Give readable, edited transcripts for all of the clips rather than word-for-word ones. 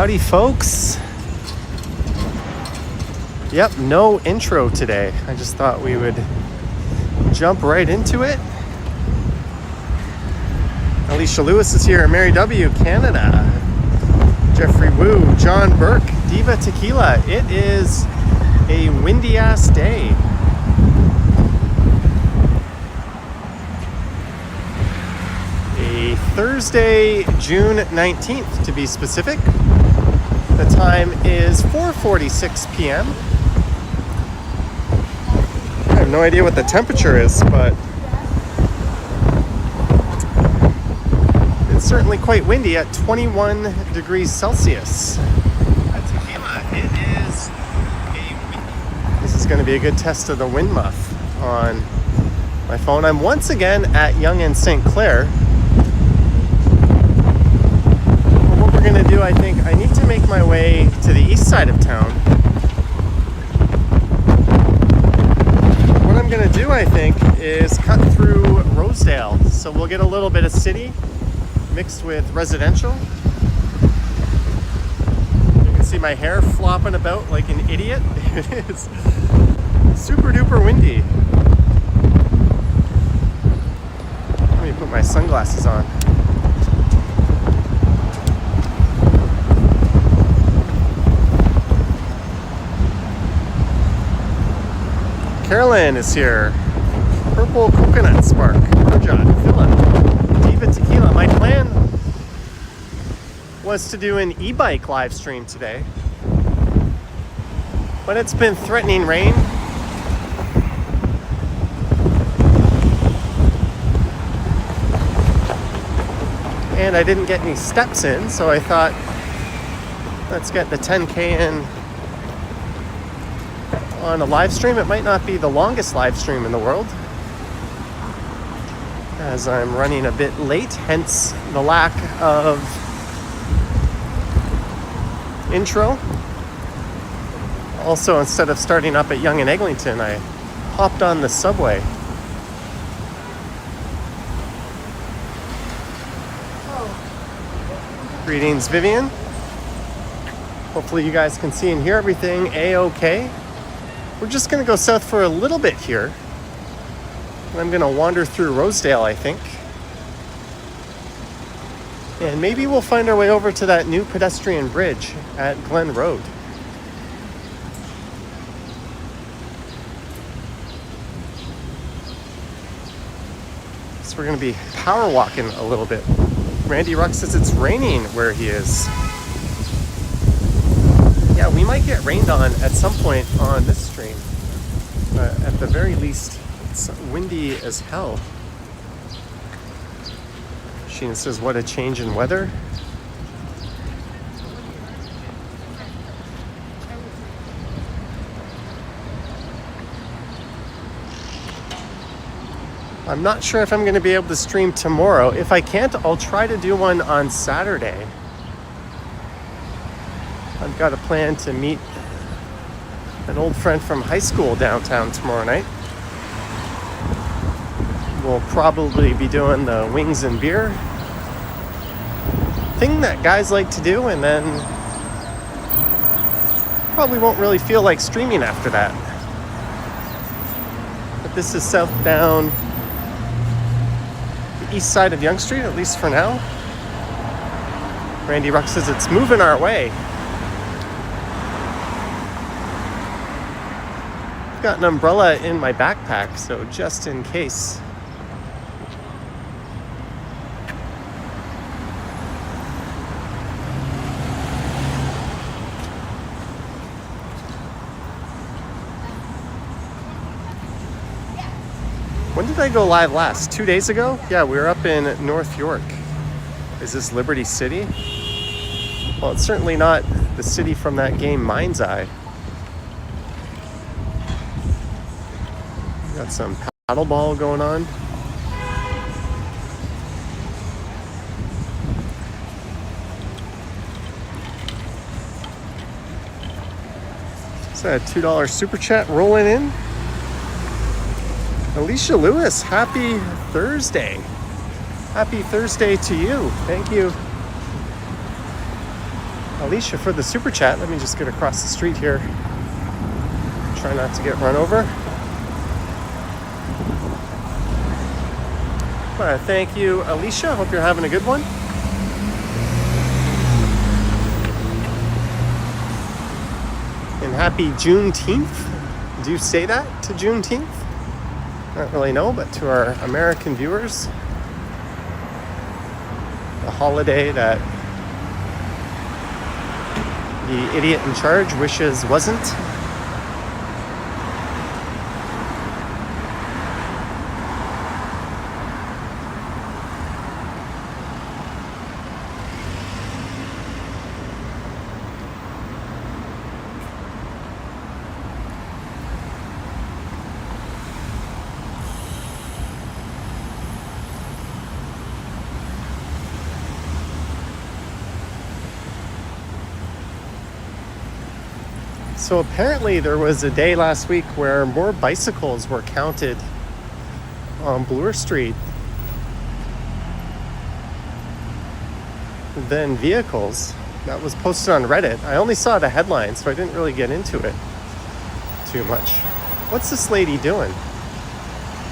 Howdy folks. Yep, no intro today. I just thought we would jump right into it. Alicia Lewis is here, Mary W, Canada. Jeffrey Wu, John Burke, Diva Tequila. It is a windy ass day. A Thursday, June 19th to be specific. The time is 4:46 p.m. I have no idea what the temperature is, but it's certainly quite windy at 21 degrees Celsius. This is going to be a good test of the wind muff on my phone. I'm once again at Yonge and St. Clair. What we're going to do, I think, I need to make my way to the east side of town. What I'm going to do, I think, is cut through Rosedale. So we'll get a little bit of city mixed with residential. You can see my hair flopping about like an idiot. It is super duper windy. Let me put my sunglasses on. Carolyn is here. Purple Coconut Spark. Arjot, Philip, Diva Tequila. My plan was to do an e-bike live stream today, but it's been threatening rain. And I didn't get any steps in, so I thought, let's get the 10K in on a live stream. It might not be the longest live stream in the world, as I'm running a bit late, hence the lack of intro. Also, instead of starting up at Yonge and Eglinton, I hopped on the subway. Greetings, Vivian. Hopefully you guys can see and hear everything A-OK. We're just going to go south for a little bit here. And I'm going to wander through Rosedale, I think. And maybe we'll find our way over to that new pedestrian bridge at Glen Road. So we're going to be power walking a little bit. Randy Ruck says it's raining where he is. Yeah, we might get rained on at some point on this stream. But at the very least, it's windy as hell. Sheena says, what a change in weather. I'm not sure if I'm going to be able to stream tomorrow. If I can't, I'll try to do one on Saturday. I've got a plan to meet an old friend from high school downtown tomorrow night. We'll probably be doing the wings and beer thing that guys like to do, and then probably won't really feel like streaming after that. But this is southbound the east side of Yonge Street, at least for now. Randy Ruck says it's moving our way. I've got an umbrella in my backpack, so just in case. When did I go live last? 2 days ago? Yeah, we were up in North York. Is this Liberty City? Well, it's certainly not the city from that game Mind's Eye. Got some paddleball going on. So a $2 super chat rolling in. Alicia Lewis, happy Thursday. Happy Thursday to you. Thank you. Alicia for the super chat. Let me just get across the street here. Try not to get run over. Thank you, Alicia. Hope you're having a good one. And happy Juneteenth. Do you say that to Juneteenth? I don't really know, but to our American viewers, a holiday that the idiot in charge wishes wasn't. So apparently there was a day last week where more bicycles were counted on Bloor Street than vehicles. That was posted on Reddit. I only saw the headline, so I didn't really get into it too much. What's this lady doing?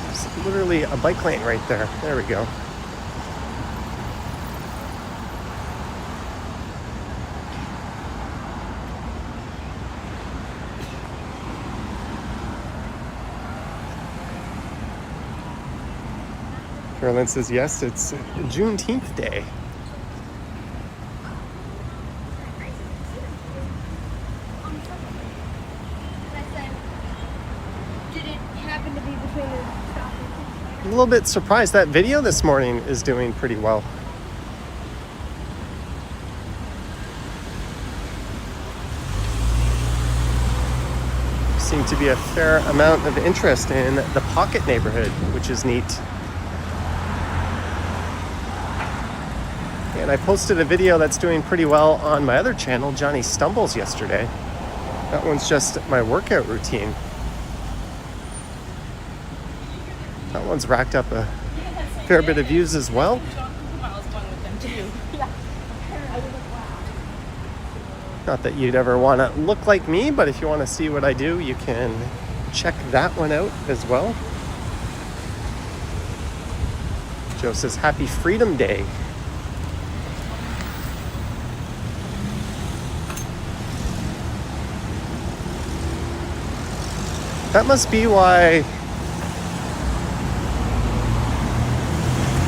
There's literally a bike lane right there. There we go. Carolyn says, yes, it's Juneteenth Day. Did it happen to be between the stop? I'm a little bit surprised. That video this morning is doing pretty well. Seems to be a fair amount of interest in the Pocket neighborhood, which is neat. And I posted a video that's doing pretty well on my other channel, Johnny Stumbles, yesterday. That one's just my workout routine. That one's racked up a fair bit of views as well. Not that you'd ever want to look like me, but if you want to see what I do, you can check that one out as well. Joe says, happy Freedom Day. That must be why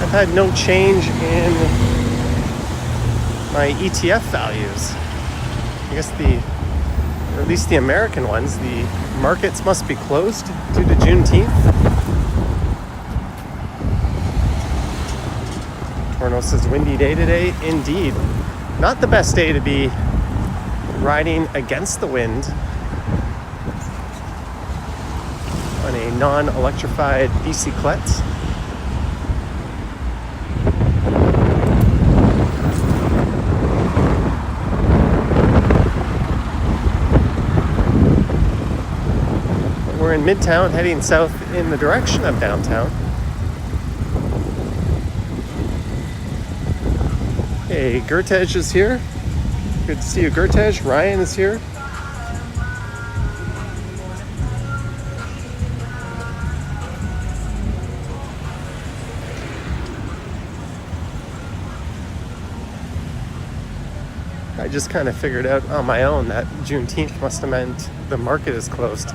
I've had no change in my ETF values. I guess or at least the American ones, the markets must be closed due to Juneteenth. Torno says, windy day today. Indeed. Not the best day to be riding against the wind on a non-electrified bicyclette. We're in Midtown, heading south in the direction of downtown. Hey, Gertej is here. Good to see you, Gertej. Ryan is here. I just kind of figured out on my own that Juneteenth must have meant the market is closed.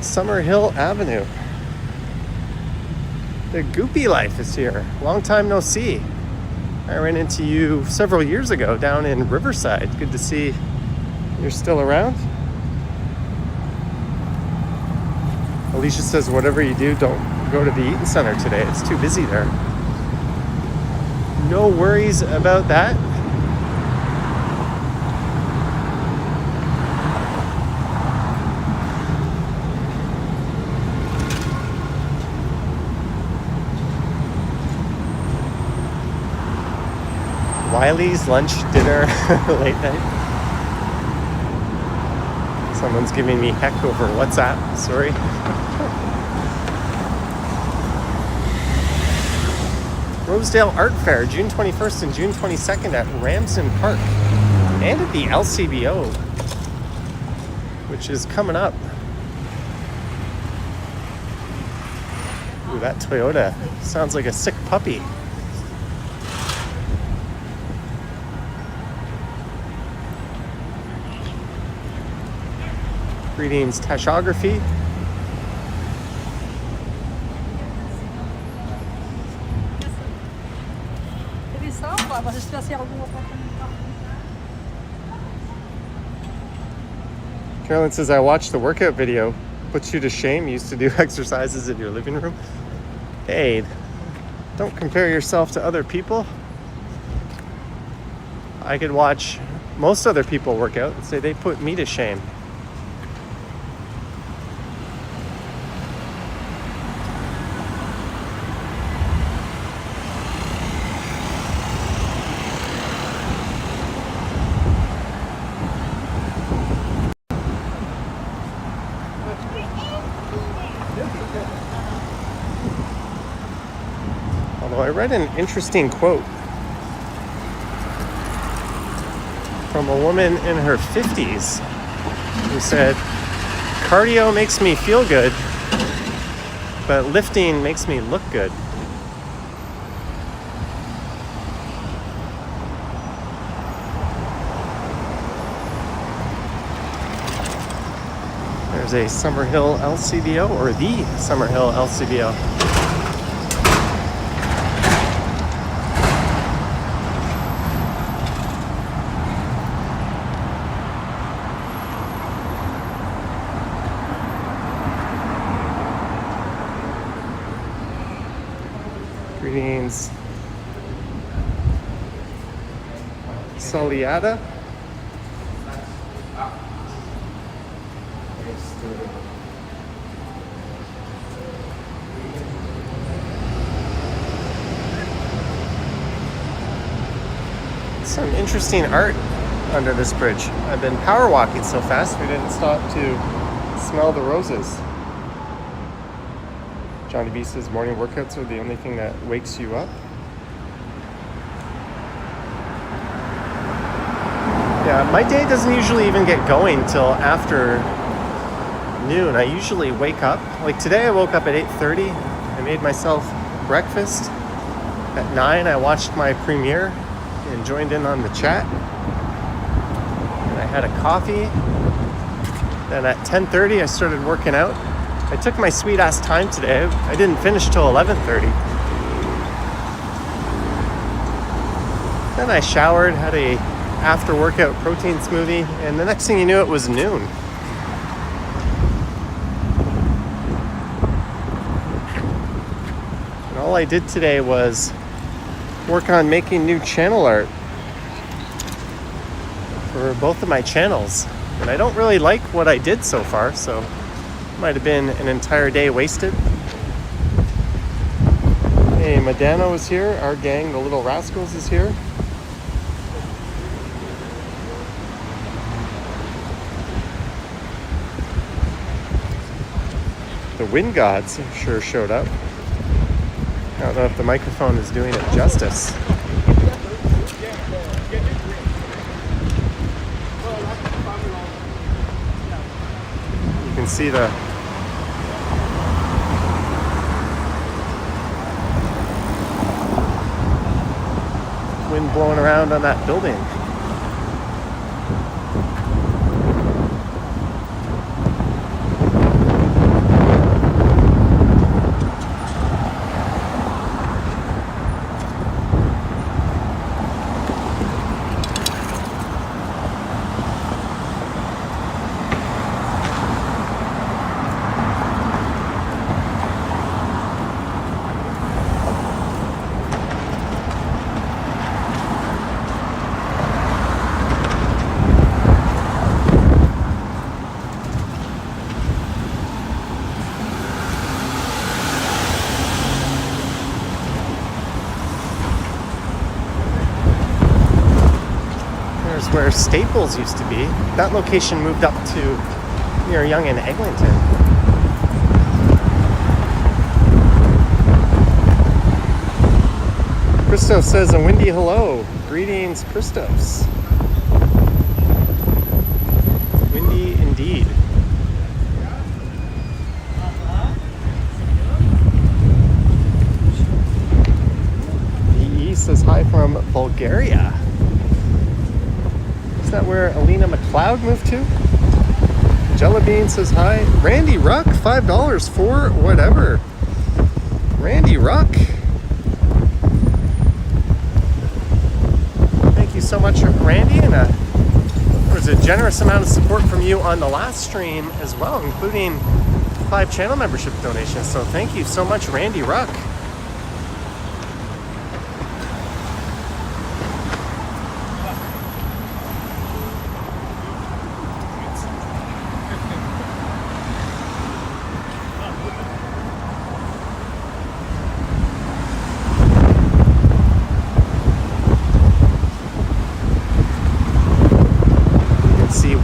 Summerhill Avenue. The Goopy Life is here. Long time no see. I ran into you several years ago down in Riverside. Good to see you're still around. Alicia says, whatever you do, don't go to the Eaton Center today. It's too busy there. No worries about that. Wiley's lunch, dinner, late night. Someone's giving me heck over WhatsApp. Sorry. Rosedale Art Fair, June 21st and June 22nd at Ramsden Park. And at the LCBO, which is coming up. Ooh, that Toyota sounds like a sick puppy. Greetings, Tashography. Carolyn says, I watched the workout video. Puts you to shame. You used to do exercises in your living room. Hey, don't compare yourself to other people. I could watch most other people work out and say they put me to shame. Although I read an interesting quote from a woman in her 50s who said, cardio makes me feel good, but lifting makes me look good. There's a Summerhill LCBO, or the Summerhill LCBO. Greetings, Soliata. Some interesting art under this bridge. I've been power walking so fast we didn't stop to smell the roses. Johnny B says morning workouts are the only thing that wakes you up. Yeah, my day doesn't usually even get going till after noon. I usually wake up. Like today I woke up at 8:30. I made myself breakfast. At 9 I watched my premiere and joined in on the chat. And I had a coffee. Then at 10:30 I started working out. I took my sweet ass time today. I didn't finish till 11:30. Then I showered, had a after workout protein smoothie, and the next thing you knew it was noon. And all I did today was work on making new channel art for both of my channels. And I don't really like what I did so far, so might have been an entire day wasted. Hey, Madano is here. Our gang, the Little Rascals, is here. The Wind Gods sure showed up. I don't know if the microphone is doing it justice. You can see the wind blowing around on that building. Where Staples used to be. That location moved up to near Yonge and Eglinton. Christos says a windy hello. Greetings, Christos. Windy indeed. DE says hi from Bulgaria. Is that where Alina McLeod moved to? Jellybean says hi. Randy Ruck, $5 for whatever. Randy Ruck. Thank you so much, Randy. And there was a generous amount of support from you on the last stream as well, including 5 channel membership donations. So thank you so much, Randy Ruck.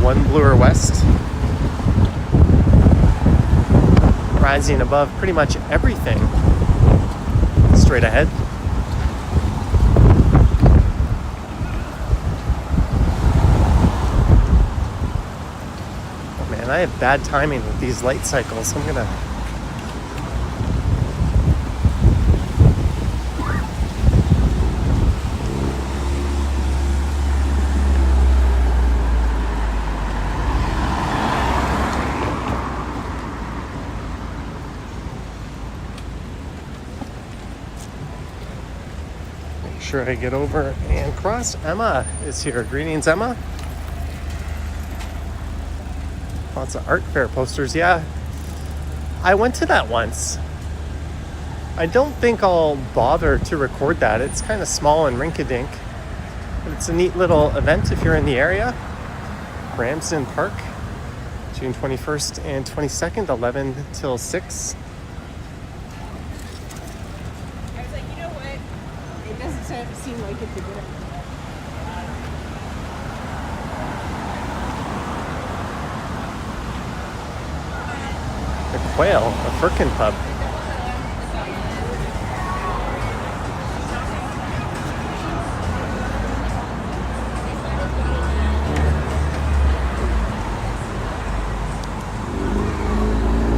One Bloor West, rising above pretty much everything straight ahead. Oh man, I have bad timing with these light cycles. I'm gonna sure I get over and cross. Emma is here. Greetings, Emma. Lots of art fair posters. Yeah, I went to that once. I don't think I'll bother to record that. It's kind of small and rinky-dink, but it's a neat little event if you're in the area. Ramsden Park, June 21st and 22nd, 11 till 6. Seem like it's a good. The Quail, a Firkin pub.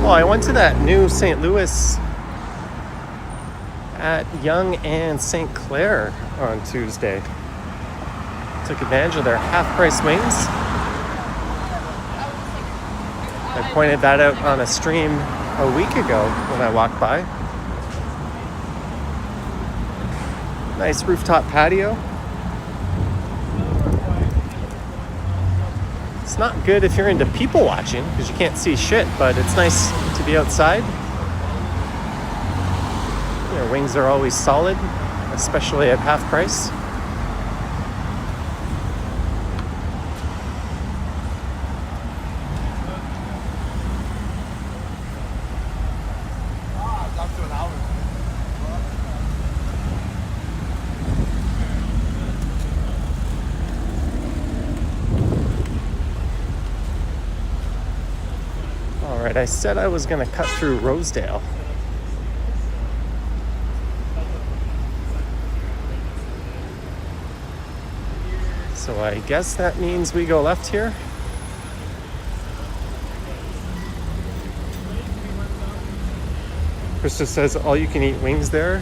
Oh, I went to that new St. Louis at Yonge and St. Clair on Tuesday. Took advantage of their half-price wings. I pointed that out on a stream a week ago when I walked by. Nice rooftop patio. It's not good if you're into people watching because you can't see shit, but it's nice to be outside. Their wings are always solid, especially at half price. All right, I said I was going to cut through Rosedale. So I guess that means we go left here. Krista says all you can eat wings there.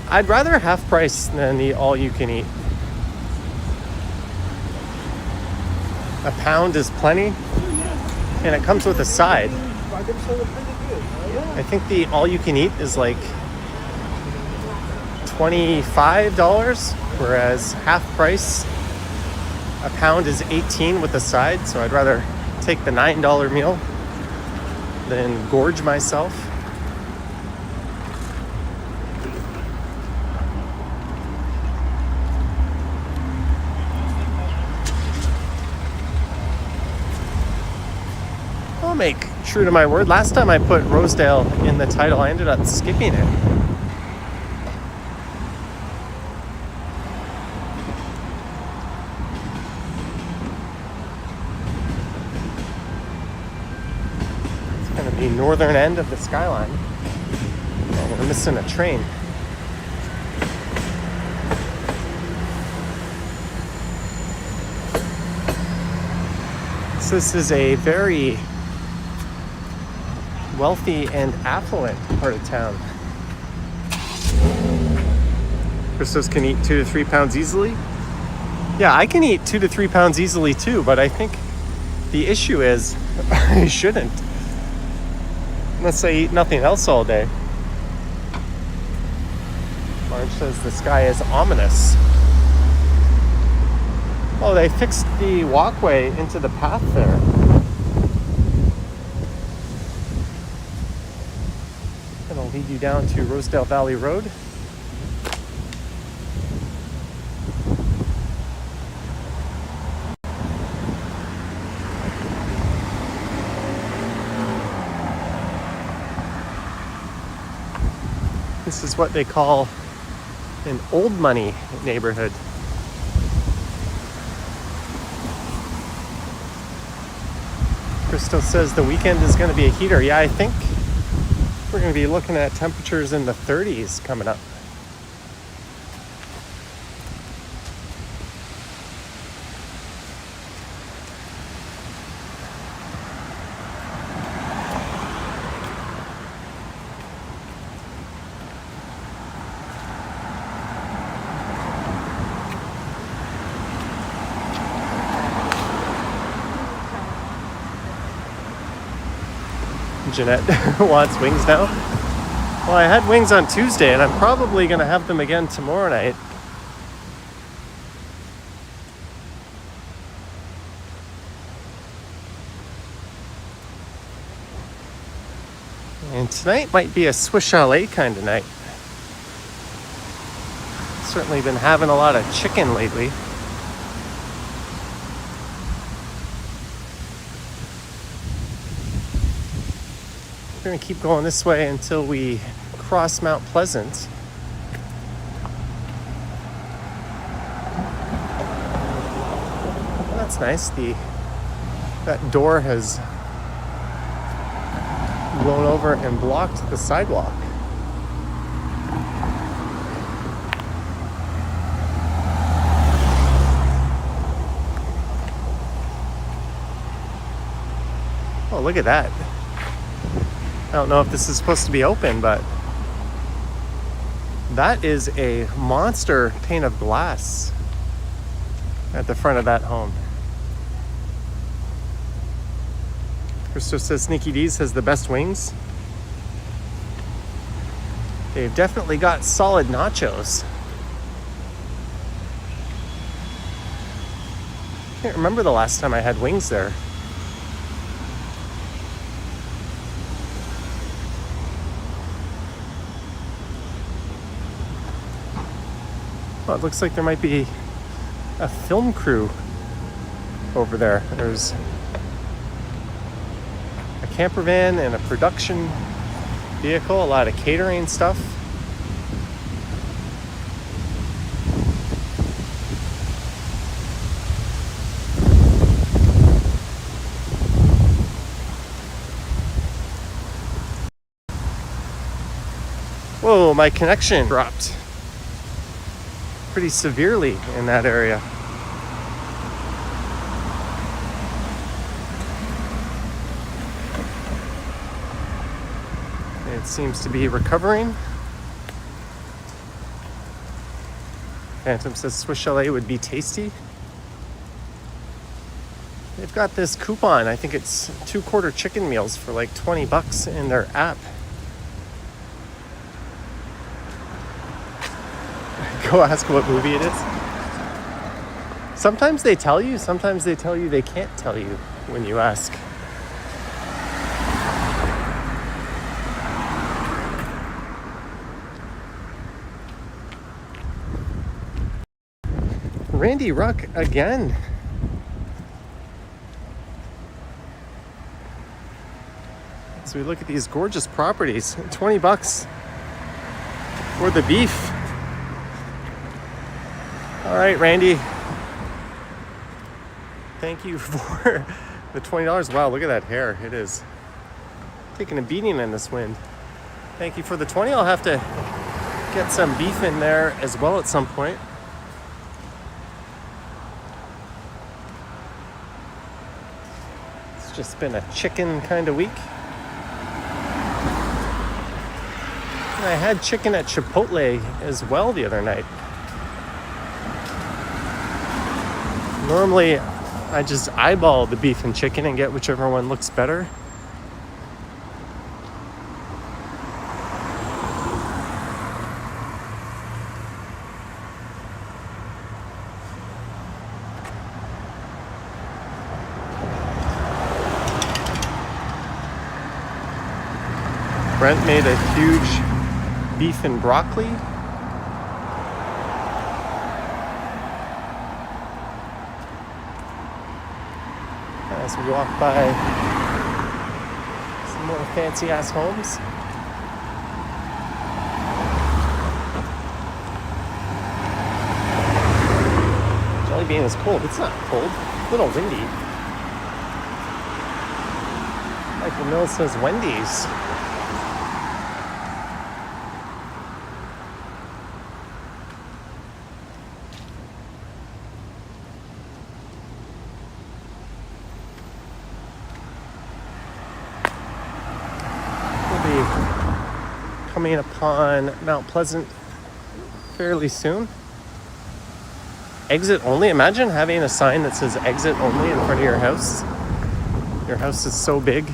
I'd rather half price than the all you can eat. A pound is plenty, and it comes with a side. I think the all you can eat is like $25, whereas half price, a pound is $18 with a side, so I'd rather take the $9 meal than gorge myself. I'll make true to my word. Last time I put Rosedale in the title, I ended up skipping it. The northern end of the skyline. Oh, we're missing a train. So this is a very wealthy and affluent part of town. Christos can eat 2 to 3 pounds easily. Yeah, I can eat 2 to 3 pounds easily too, but I think the issue is I shouldn't. Unless I eat nothing else all day. Marge says the sky is ominous. Oh, they fixed the walkway into the path there. Gonna lead you down to Rosedale Valley Road. This is what they call an old money neighborhood. Crystal says the weekend is going to be a heater. Yeah, I think we're going to be looking at temperatures in the 30s coming up. Jeanette wants wings now. Well, I had wings on Tuesday, and I'm probably going to have them again tomorrow night. And tonight might be a Swiss chalet kind of night. Certainly been having a lot of chicken lately. We're going to keep going this way until we cross Mount Pleasant. Well, that's nice. That door has blown over and blocked the sidewalk. Oh, look at that. I don't know if this is supposed to be open, but that is a monster pane of glass at the front of that home. Christos says Sneaky D's has the best wings. They've definitely got solid nachos. Can't remember the last time I had wings there. Oh, it looks like there might be a film crew over there. There's a camper van and a production vehicle, a lot of catering stuff. Whoa, my connection dropped pretty severely in that area. It seems to be recovering. Phantom says Swiss chalet would be tasty. They've got this coupon. I think it's 2-quarter chicken meals for like $20 in their app. Go ask what movie it is. Sometimes they tell you, sometimes they tell you they can't tell you when you ask. Randy Ruck again. As we look at these gorgeous properties, $20 for the beef. All right, Randy. Thank you for the $20. Wow, look at that hair. It is taking a beating in this wind. Thank you for the 20. I'll have to get some beef in there as well at some point. It's just been a chicken kind of week. And I had chicken at Chipotle as well the other night. Normally, I just eyeball the beef and chicken and get whichever one looks better. Brent made a huge beef and broccoli. As we walk by some more fancy ass homes. Jelly bean is cold. It's not cold. A little windy. Michael Mills says Wendy's. Coming upon Mount Pleasant fairly soon. Exit only. Imagine having a sign that says exit only in front of your house. Your house is so big.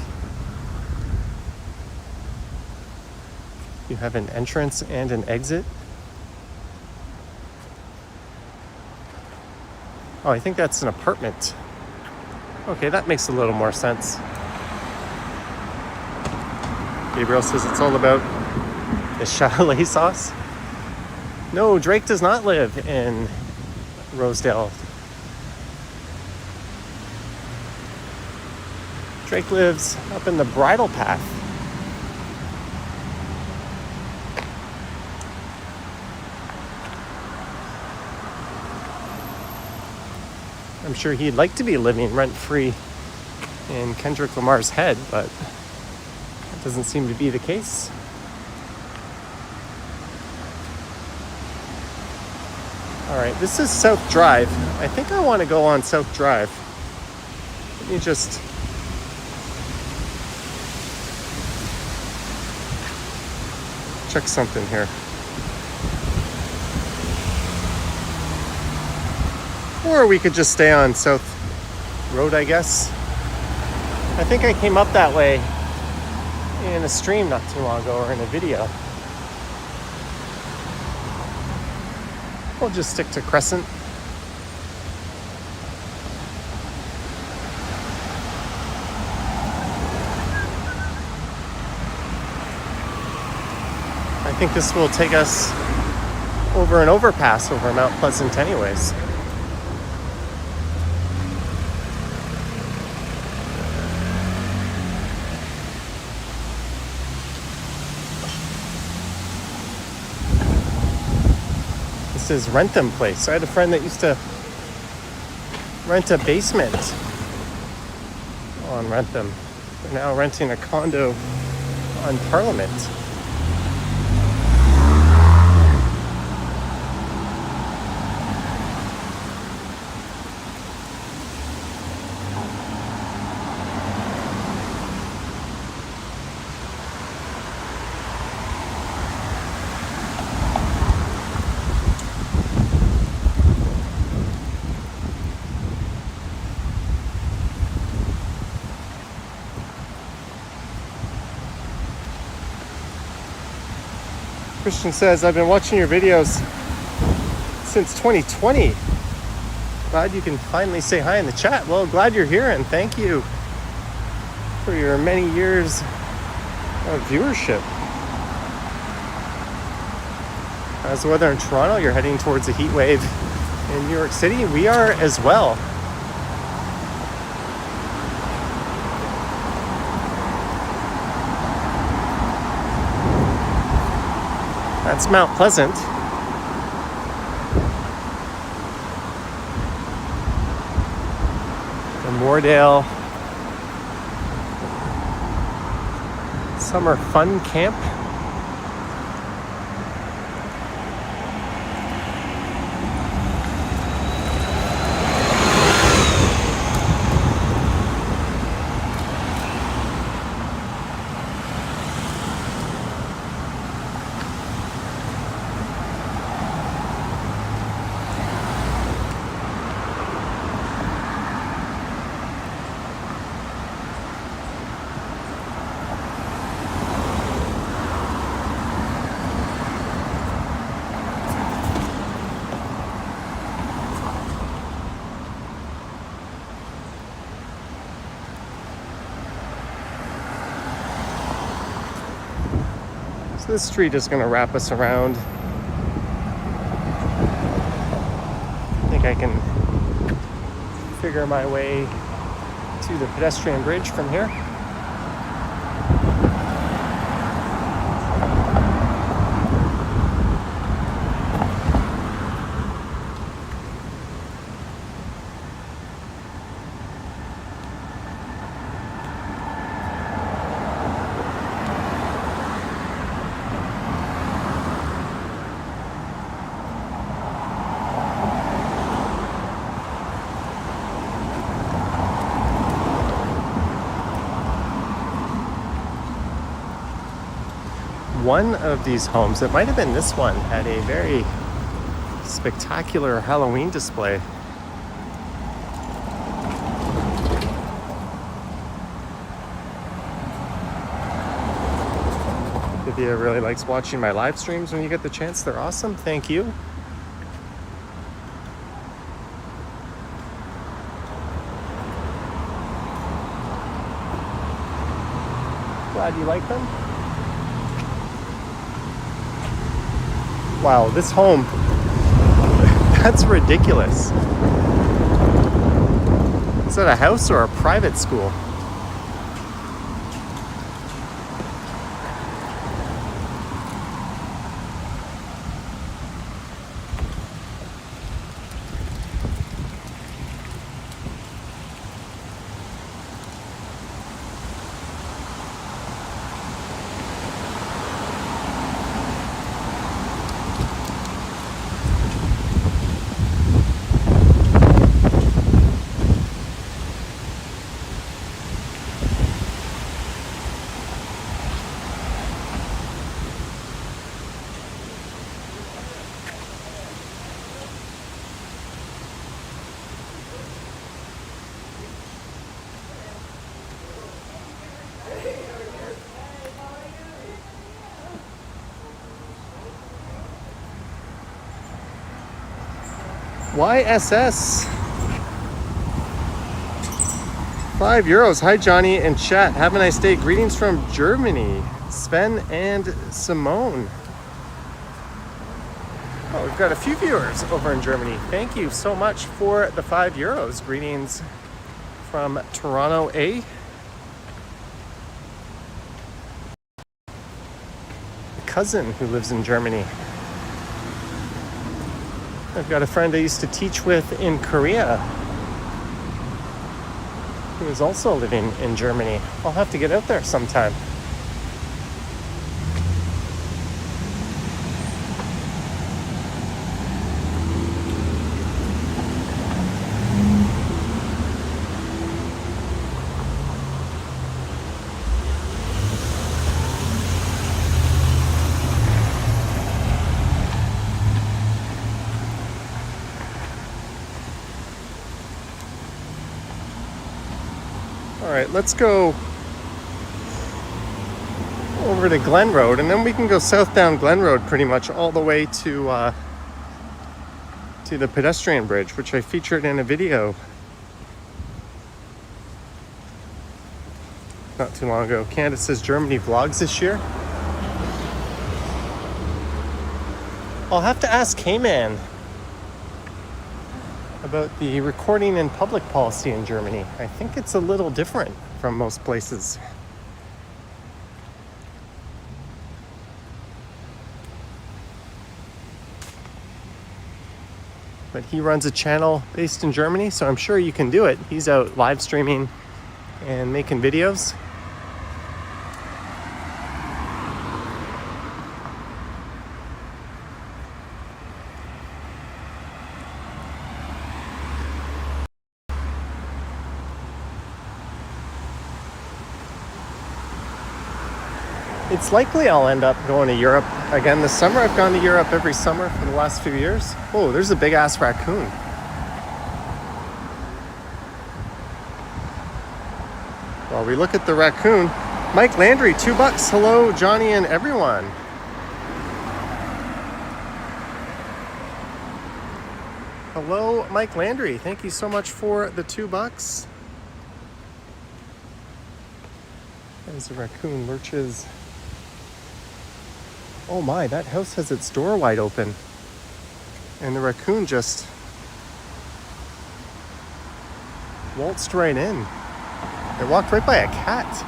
You have an entrance and an exit. Oh, I think that's an apartment. Okay, that makes a little more sense. Gabriel says it's all about the chalet sauce. No, Drake does not live in Rosedale. Drake lives up in the bridle path. I'm sure he'd like to be living rent-free in Kendrick Lamar's head, but that doesn't seem to be the case. All right, this is South Drive. I think I want to go on South Drive. Let me just check something here. Or we could just stay on South Road, I guess. I think I came up that way in a stream not too long ago, or in a video. We'll just stick to Crescent. I think this will take us over an overpass over Mount Pleasant anyways. Is Rentham Place. I had a friend that used to rent a basement on Rentham. They're now renting a condo on Parliament. Christian says, I've been watching your videos since 2020. Glad you can finally say hi in the chat. Well, glad you're here, and thank you for your many years of viewership. How's the weather in Toronto? You're heading towards a heat wave in New York City. We are as well. That's Mount Pleasant. The Moordale Summer Fun Camp. So this street is going to wrap us around. I think I can figure my way to the pedestrian bridge from here. One of these homes, it might have been this one, had a very spectacular Halloween display. Divya really likes watching my live streams when you get the chance. They're awesome. Thank you. Glad you like them. Wow, this home, that's ridiculous. Is that a house or a private school? YSS. €5. Hi, Johnny and chat. Have a nice day. Greetings from Germany. Sven and Simone. Oh, we've got a few viewers over in Germany. Thank you so much for the €5. Greetings from Toronto, A. A cousin who lives in Germany. I've got a friend I used to teach with in Korea who is also living in Germany. I'll have to get out there sometime. All right, let's go over to Glen Road, and then we can go south down Glen Road pretty much all the way to the pedestrian bridge, which I featured in a video not too long ago. Candace says Germany vlogs this year. I'll have to ask Heyman about the recording in public policy in Germany. I think it's a little different from most places. But he runs a channel based in Germany, so I'm sure you can do it. He's out live streaming and making videos. It's likely I'll end up going to Europe again this summer. I've gone to Europe every summer for the last few years. Oh, there's a big ass raccoon. While we look at the raccoon, Mike Landry, $2. Hello, Johnny and everyone. Hello, Mike Landry. Thank you so much for the $2. There's a raccoon lurches Oh my, that house has its door wide open. And the raccoon just waltzed right in. It walked right by a cat.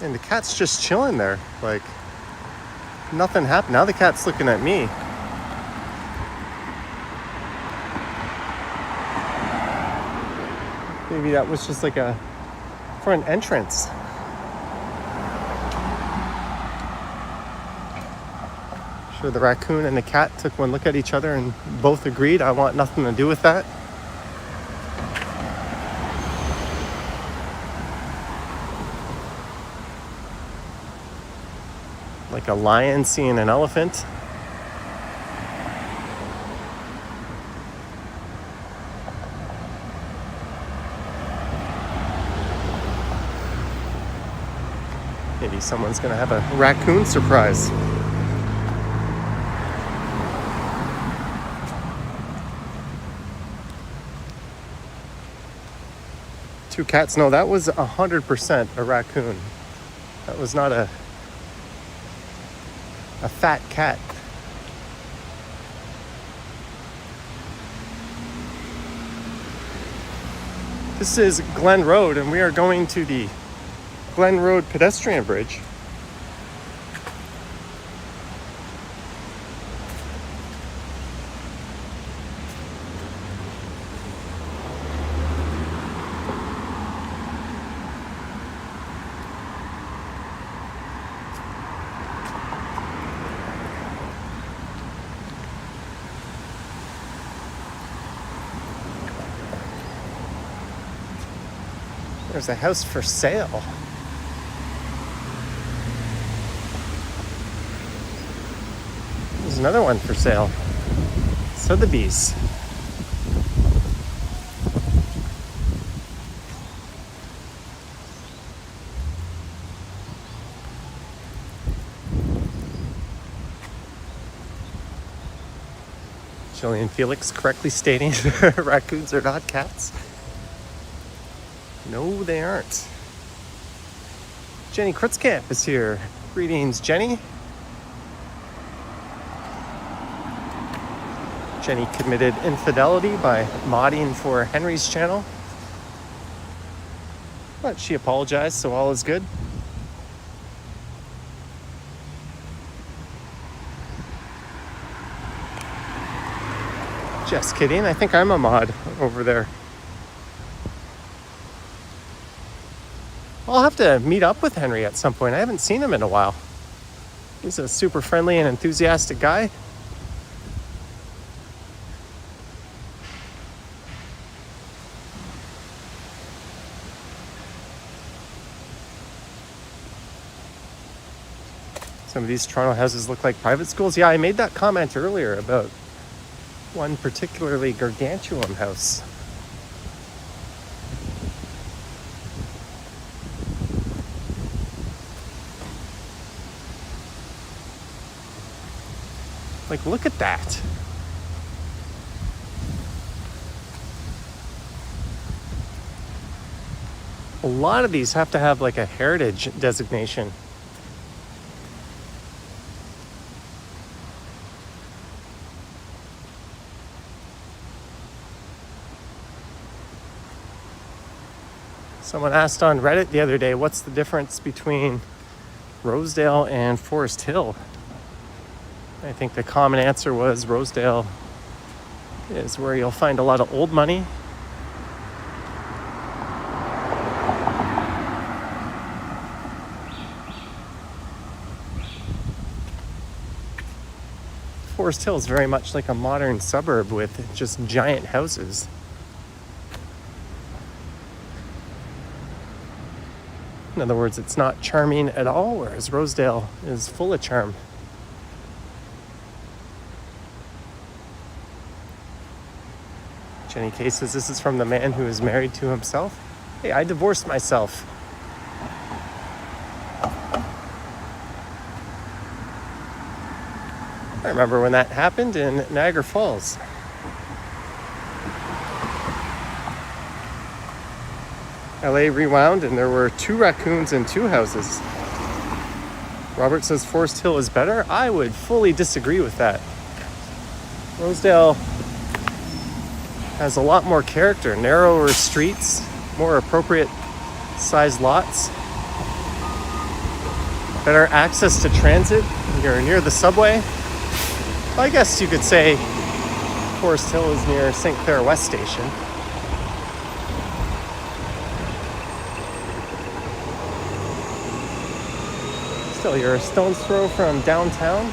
And the cat's just chilling there, like nothing happened. Now the cat's looking at me. Maybe that was just like a front entrance. Sure, the raccoon and the cat took one look at each other and both agreed, I want nothing to do with that. Like a lion seeing an elephant. Maybe someone's gonna have a raccoon surprise. Two cats. No, that was 100% a raccoon. That was not a fat cat. This is Glen Road, and we are going to the Glen Road pedestrian bridge. There's a house for sale. There's another one for sale. Sotheby's. Jillian Felix correctly stating raccoons are not cats. No, they aren't. Jenny Krutzkamp is here. Greetings, Jenny. Jenny committed infidelity by modding for Henry's channel. But she apologized, so all is good. Just kidding. I think I'm a mod over there. I'll have to meet up with Henry at some point. I haven't seen him in a while. He's a super friendly and enthusiastic guy. Some of these Toronto houses look like private schools. Yeah, I made that comment earlier about one particularly gargantuan house. Like, look at that. A lot of these have to have like a heritage designation. Someone asked on Reddit the other day, what's the difference between Rosedale and Forest Hill? I think the common answer was Rosedale is where you'll find a lot of old money. Forest Hill is very much like a modern suburb with just giant houses. In other words, it's not charming at all, whereas Rosedale is full of charm. Jenny K says this is from the man who is married to himself. Hey, I divorced myself. I remember when that happened in Niagara Falls. LA rewound and there were 2 raccoons in 2 houses. Robert says Forest Hill is better. I would fully disagree with that. Rosedale has a lot more character, narrower streets, more appropriate sized lots, better access to transit. You're near the subway. I guess you could say Forest Hill is near St. Clair West Station. Still, you're a stone's throw from downtown.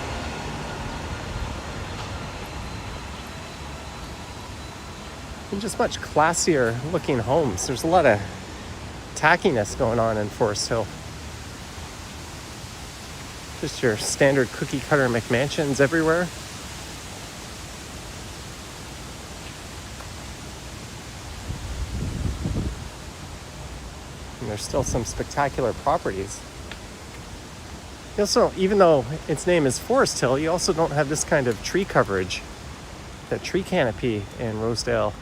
And just much classier looking homes. There's a lot of tackiness going on in Forest Hill. Just your standard cookie cutter McMansions everywhere. And there's still some spectacular properties. You also, even though its name is Forest Hill, you also don't have this kind of tree coverage. The tree canopy in Rosedale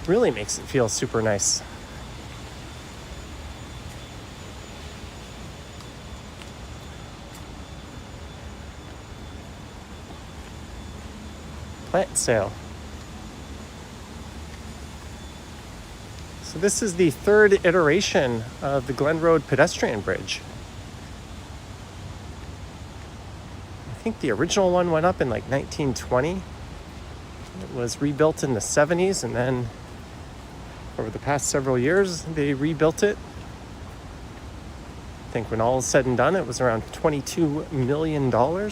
really makes it feel super nice. Plant sale. So this is the 3rd iteration of the Glen Road pedestrian bridge. I think the original one went up in like 1920. It was rebuilt in the 70s, and then over the past several years, they rebuilt it. I think when all is said and done, it was around $22 million to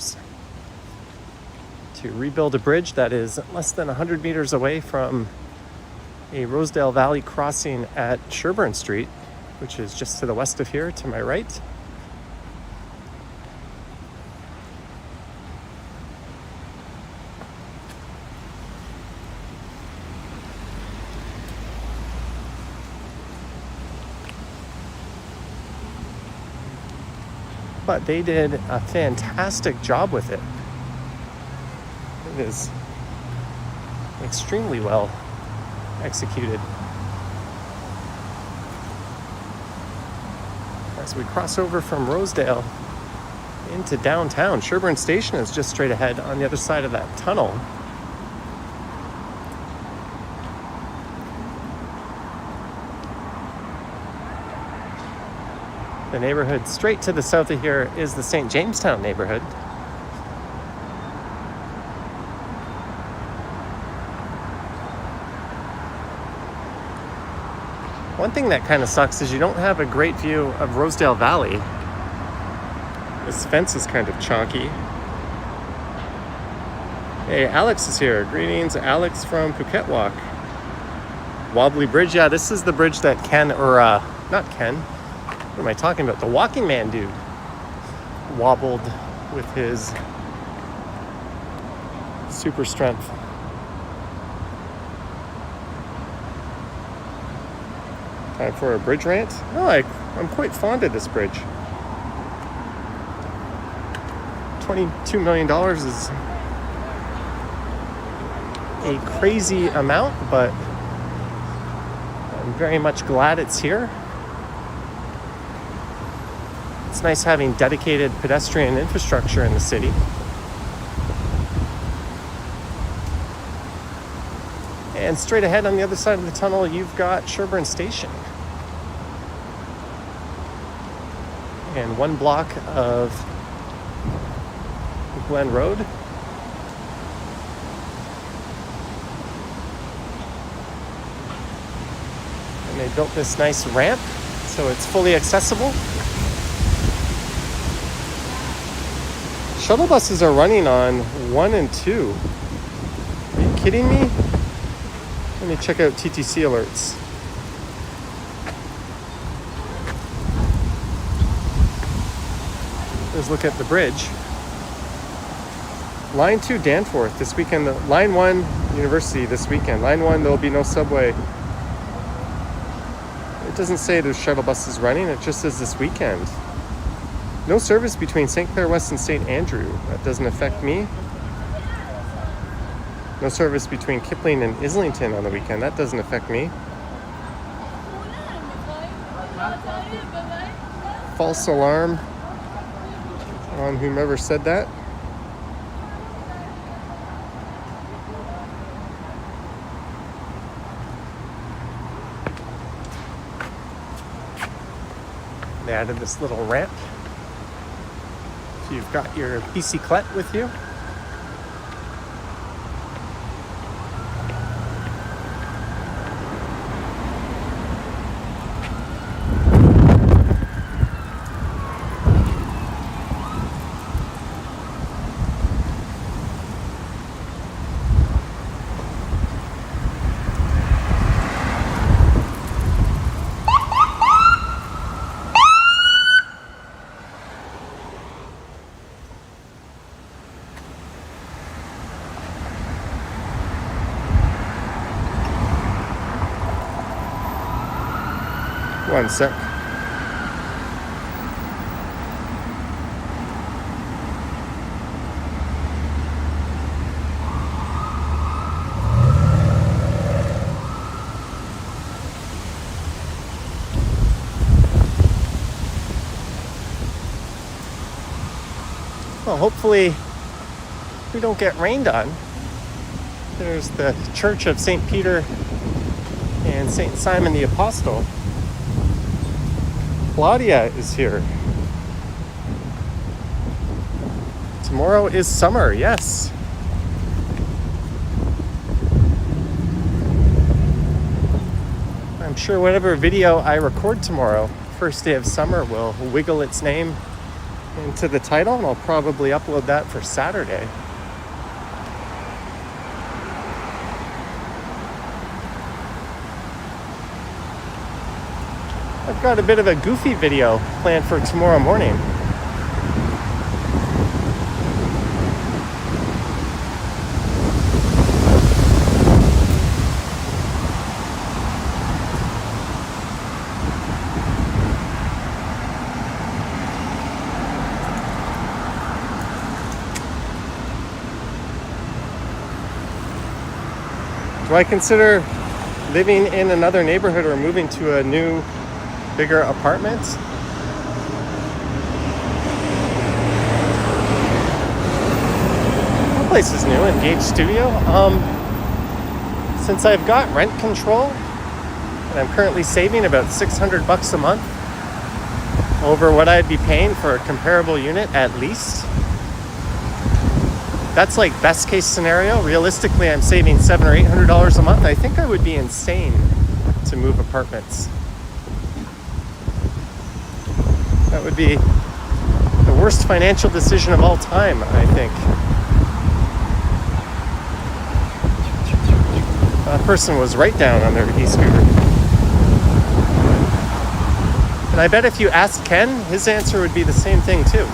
rebuild a bridge that is less than 100 meters away from a Rosedale Valley crossing at Sherburne Street, which is just to the west of here, to my right. But they did a fantastic job with it. It is extremely well executed. As we cross over from Rosedale into downtown, Sherburne Station is just straight ahead on the other side of that tunnel. The neighborhood straight to the south of here is the St. Jamestown neighborhood. One thing that kind of sucks is you don't have a great view of Rosedale Valley. This fence is kind of chonky. Hey, Alex is here. Greetings, Alex from Phuket Walk. Wobbly Bridge. Yeah, this is the bridge that not Ken. What am I talking about? The Walking Man dude wobbled with his super strength. Time for a bridge rant? No, I'm quite fond of this bridge. $22 million is a crazy amount, but I'm very much glad it's here. It's nice having dedicated pedestrian infrastructure in the city. And straight ahead on the other side of the tunnel, you've got Sherburne Station. And 1 block of Glen Road. And they built this nice ramp, so it's fully accessible. Shuttle buses are running on 1 and 2. Are you kidding me? Let me check out TTC alerts. Let's look at the bridge. Line 2 Danforth this weekend. Line 1 University this weekend. Line 1 there'll be no subway. It doesn't say there's shuttle buses running. It just says this weekend. No service between St. Clair West and St. Andrew. That doesn't affect me. No service between Kipling and Islington on the weekend. That doesn't affect me. false alarm on whomever said that. They added this little ramp. If you've got your bicyclette with you. One sec. Well, hopefully we don't get rained on. There's the Church of St. Peter and St. Simon the Apostle. Claudia is here. Tomorrow is summer, yes. I'm sure whatever video I record tomorrow, first day of summer, will wiggle its name into the title, and I'll probably upload that for Saturday. I've got a bit of a goofy video planned for tomorrow morning. Do I consider living in another neighborhood or moving to a new, bigger apartment? That place is new, Engage Studio. Since I've got rent control, and I'm currently saving about $600 a month over what I'd be paying for a comparable unit at least. That's like best case scenario. Realistically, I'm saving $700 or $800 a month. I think I would be insane to move apartments. That would be the worst financial decision of all time, I think. That person was right down on their e-scooter. And I bet if you asked Ken, his answer would be the same thing too.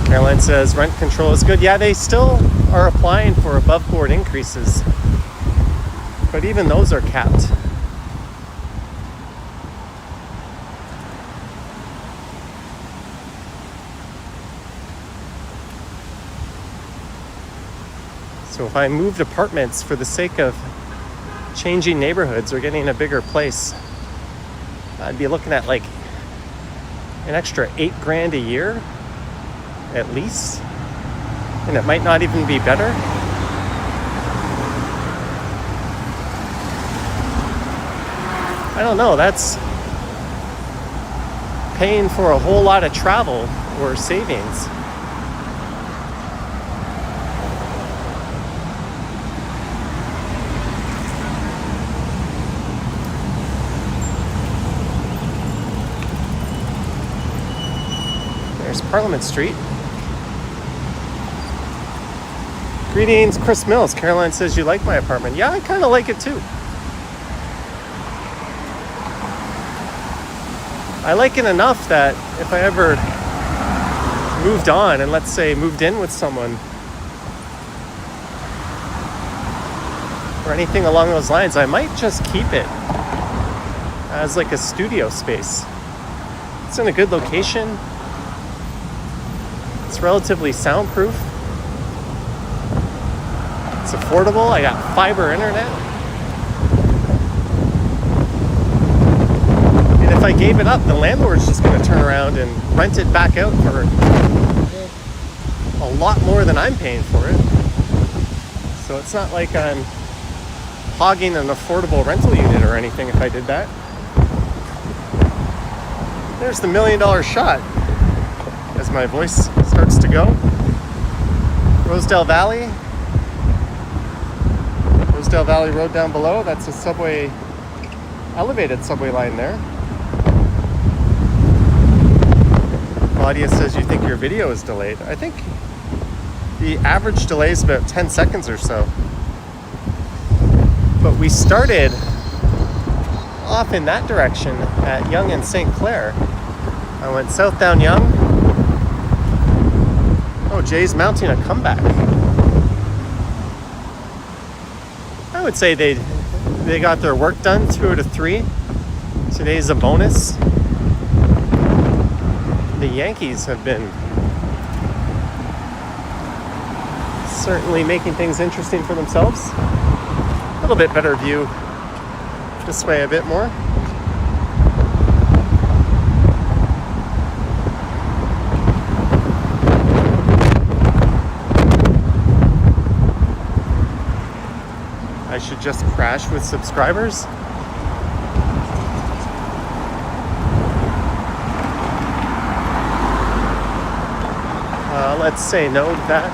Caroline says rent control is good. Yeah, they still are applying for above board increases, but even those are capped. So if I moved apartments for the sake of changing neighborhoods or getting a bigger place, I'd be looking at like an extra $8,000 a year at least, and it might not even be better. I don't know, that's paying for a whole lot of travel or savings. There's Parliament Street. Greetings, Chris Mills. Caroline says you like my apartment. Yeah, I kind of like it too. I like it enough that if I ever moved on and let's say moved in with someone or anything along those lines, I might just keep it as like a studio space. It's in a good location. It's relatively soundproof. It's affordable. I got fiber internet. I gave it up, the landlord's just going to turn around and rent it back out for a lot more than I'm paying for it. So it's not like I'm hogging an affordable rental unit or anything if I did that. There's the $1 million shot as my voice starts to go. Rosedale Valley. Rosedale Valley Road down below. That's a subway, elevated subway line there. Claudia says you think your video is delayed. I think the average delay is about 10 seconds or so. But we started off in that direction at Yonge and St. Clair. I went south down Yonge. Oh, Jay's mounting a comeback. I would say they got their work done 2 out of 3. Today's a bonus. The Yankees have been certainly making things interesting for themselves. A little bit better view this way a bit more. I should just crash with subscribers. Let's say no to that.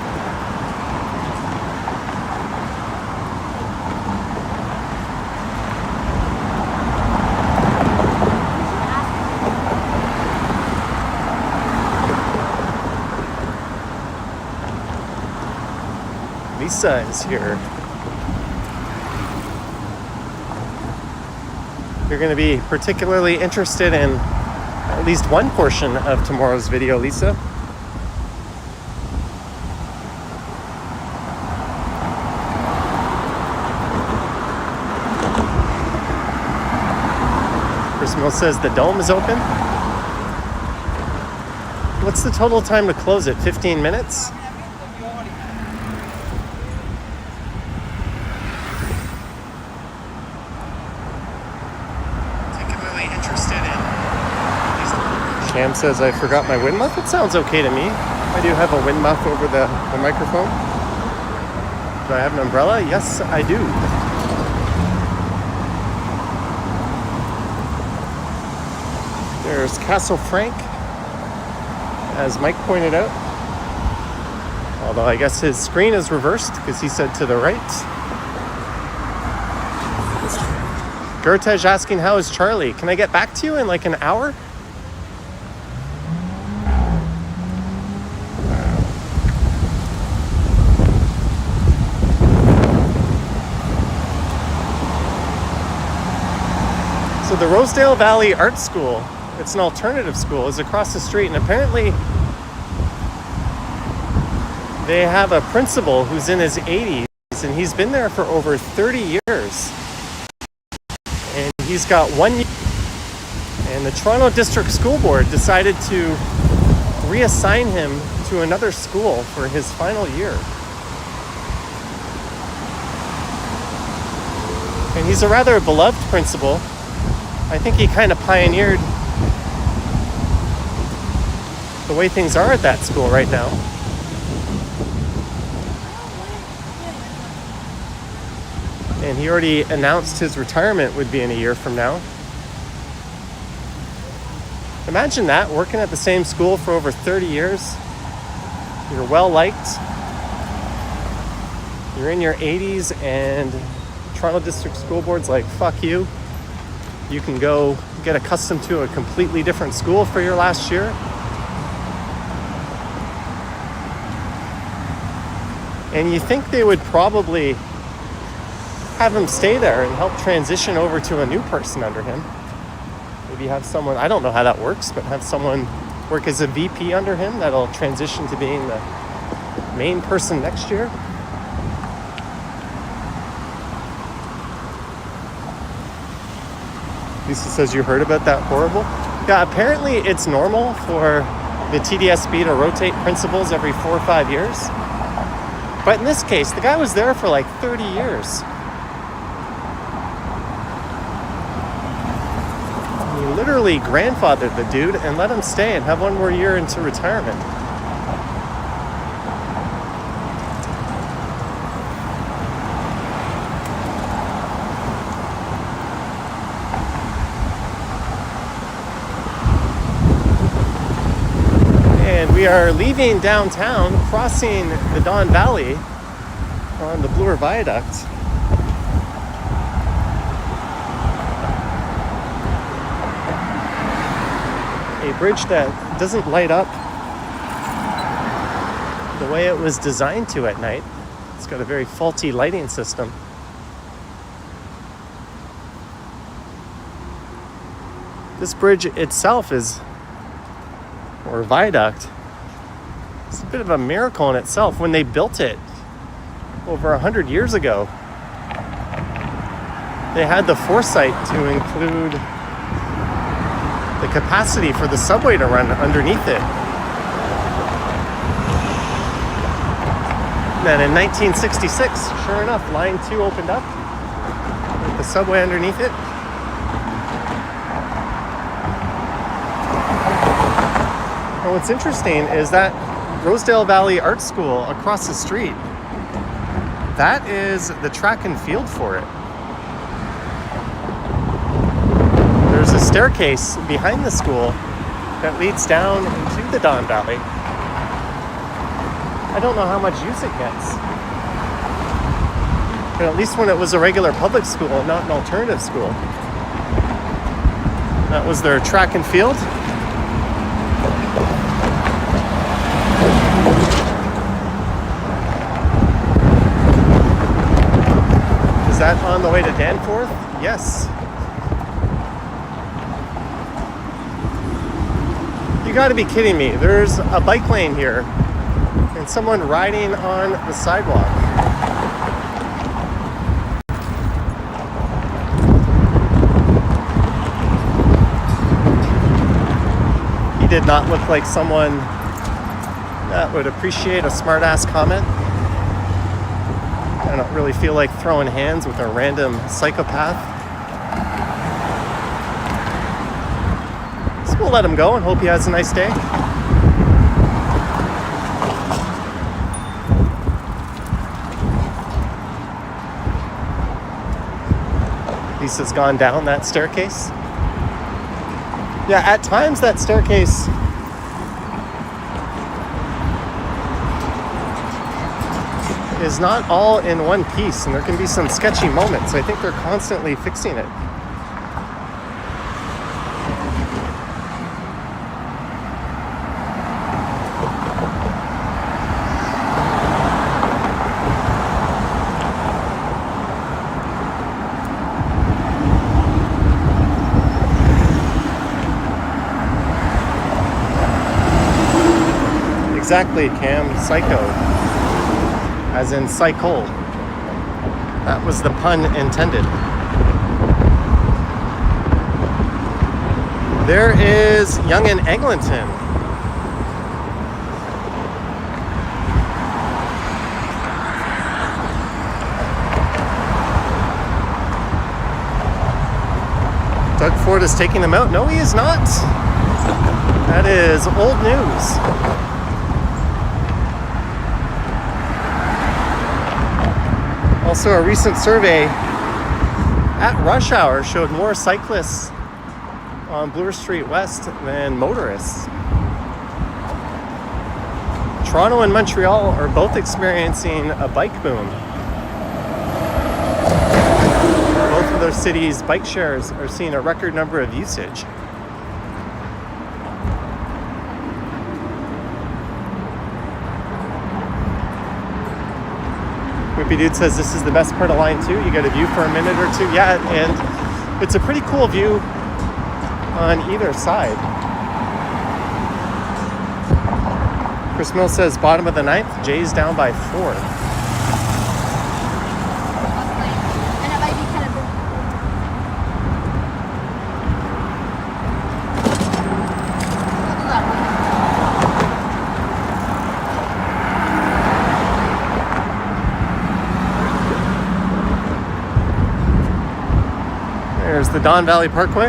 Lisa is here. You're going to be particularly interested in at least one portion of tomorrow's video, Lisa. Chris Mill says the dome is open. What's the total time to close it? 15 minutes? Cam says I forgot my wind muff. It sounds okay to me. I do have a wind muff over the microphone. Do I have an umbrella? Yes, I do. There's Castle Frank, as Mike pointed out. Although I guess his screen is reversed because he said to the right. Gertej asking, how is Charlie? Can I get back to you in like an hour? So the Rosedale Valley Art School, it's an alternative school, is across the street, and apparently they have a principal who's in his 80s, and he's been there for over 30 years. And he's got 1 year, and the Toronto District School Board decided to reassign him to another school for his final year. And he's a rather beloved principal. I think he kind of pioneered the way things are at that school right now. And he already announced his retirement would be in a year from now. Imagine that, working at the same school for over 30 years. You're well liked. You're in your 80s and Toronto District School Board's like, fuck you. You can go get accustomed to a completely different school for your last year. And you think they would probably have him stay there and help transition over to a new person under him. Maybe have someone, I don't know how that works, but have someone work as a VP under him that'll transition to being the main person next year. Lisa says you heard about that horrible? Yeah, apparently it's normal for the TDSB to rotate principals every 4 or 5 years. But in this case, the guy was there for like 30 years. He literally grandfathered the dude and let him stay and have one more year into retirement. And we are leaving downtown, crossing the Don Valley on the Bloor Viaduct. A bridge that doesn't light up the way it was designed to at night. It's got a very faulty lighting system. This bridge itself or viaduct, it's a bit of a miracle in itself. When they built it over 100 years ago, they had the foresight to include the capacity for the subway to run underneath it. Then in 1966, sure enough, line 2 opened up with the subway underneath it. And what's interesting is that Rosedale Valley Art School across the street, that is the track and field for it. There's a staircase behind the school that leads down into the Don Valley. I don't know how much use it gets. But at least when it was a regular public school, not an alternative school. That was their track and field. Is that on the way to Danforth? Yes. You gotta be kidding me. There's a bike lane here and someone riding on the sidewalk. He did not look like someone that would appreciate a smart-ass comment. I don't really feel like throwing hands with a random psychopath. So we'll let him go and hope he has a nice day. Lisa's gone down that staircase. Yeah, at times that staircase is not all in one piece, and there can be some sketchy moments. I think they're constantly fixing it. Exactly, Cam. Psycho. As in cycle. That was the pun intended. There is Yonge and Eglinton. Doug Ford is taking them out. No, he is not. That is old news. Also, a recent survey at rush hour showed more cyclists on Bloor Street West than motorists. Toronto and Montreal are both experiencing a bike boom. Both of those cities' bike shares are seeing a record number of usage. Whippy Dude says this is the best part of line 2. You get a view for a minute or two. Yeah, and it's a pretty cool view on either side. Chris Mill says bottom of the 9th. Jay's down by 4. And it might be kind of There's the Don Valley Parkway.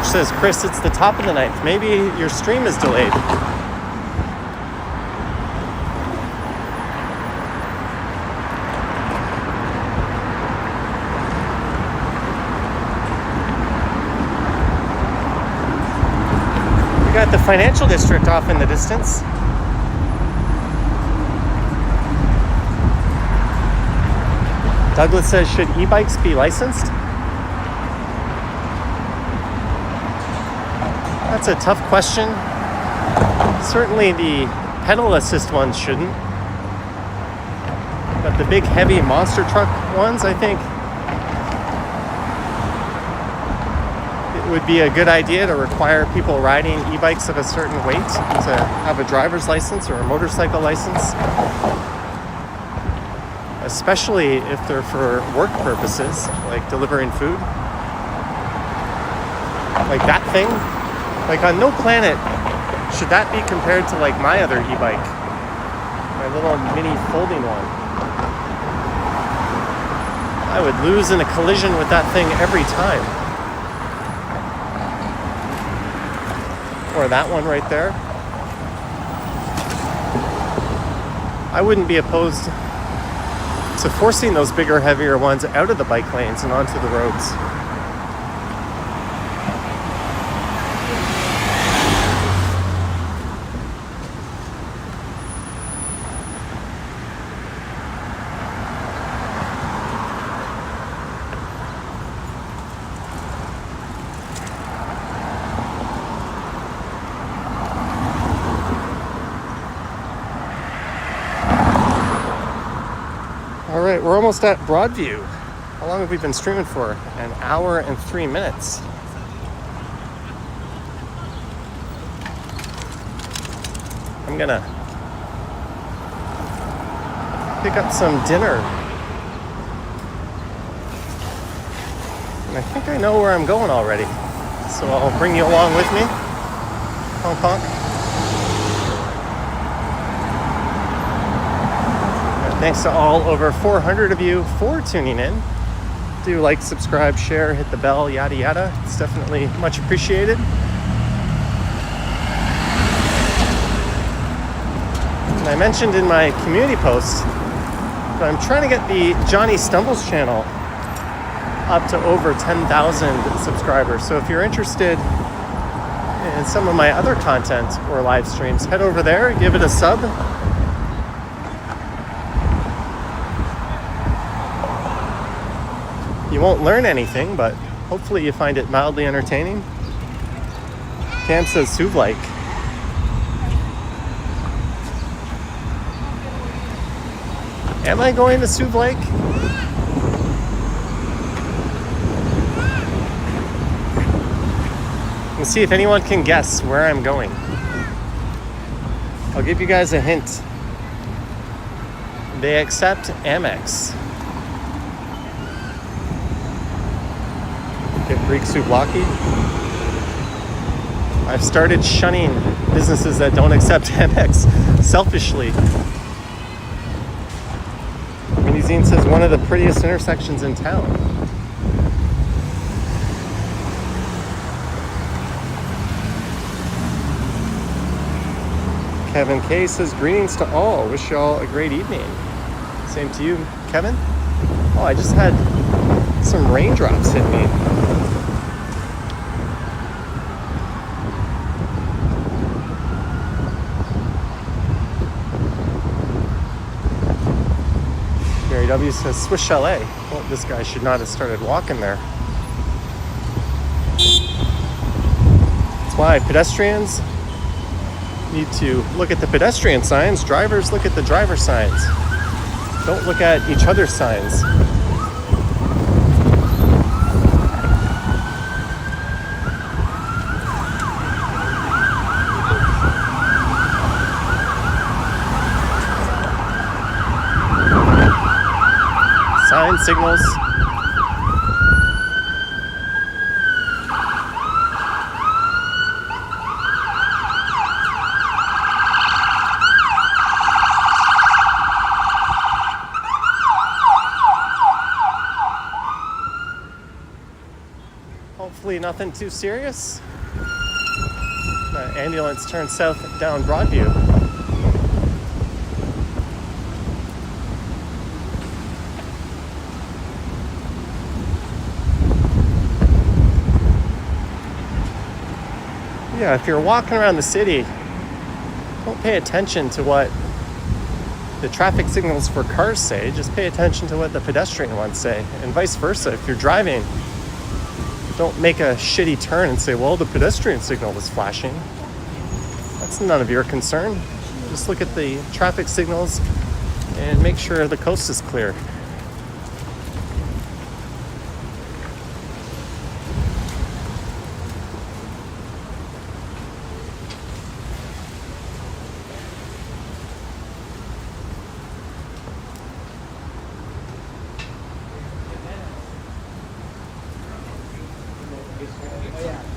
George says, Chris, it's the top of the ninth. Maybe your stream is delayed. We got the financial district off in the distance. Douglas says, should e-bikes be licensed? That's a tough question. Certainly the pedal assist ones shouldn't. But the big heavy monster truck ones, I think it would be a good idea to require people riding e-bikes of a certain weight to have a driver's license or a motorcycle license. Especially if they're for work purposes, like delivering food. Like that thing. Like on no planet should that be compared to like my other e-bike. My little mini folding one. I would lose in a collision with that thing every time. Or that one right there. I wouldn't be opposed to forcing those bigger, heavier ones out of the bike lanes and onto the roads. All right, we're almost at Broadview. How long have we been streaming for? An hour and 3 minutes. I'm gonna pick up some dinner. And I think I know where I'm going already. So I'll bring you along with me. Honk honk. Thanks to all over 400 of you for tuning in. Do like, subscribe, share, hit the bell, yada yada. It's definitely much appreciated. And I mentioned in my community post that I'm trying to get the Johnny Stumbles channel up to over 10,000 subscribers. So if you're interested in some of my other content or live streams, head over there, give it a sub. You won't learn anything, but hopefully you find it mildly entertaining. Cam says Suvlike. Am I going to Suvlike? Let's see if anyone can guess where I'm going. I'll give you guys a hint. They accept Amex. Greek souvlaki. I've started shunning businesses that don't accept Amex selfishly. Minizine says one of the prettiest intersections in town. Kevin K says greetings to all. Wish y'all a great evening. Same to you, Kevin. Oh, I just had some raindrops hit me. W says Swiss Chalet. Well, this guy should not have started walking there. That's why pedestrians need to look at the pedestrian signs. Drivers look at the driver signs. Don't look at each other's signs. Sign signals. Hopefully nothing too serious. The ambulance turned south down Broadview. Yeah, if you're walking around the city, don't pay attention to what the traffic signals for cars say. Just pay attention to what the pedestrian ones say, and vice versa. If you're driving, don't make a shitty turn and say, well, the pedestrian signal was flashing. That's none of your concern. Just look at the traffic signals and make sure the coast is clear.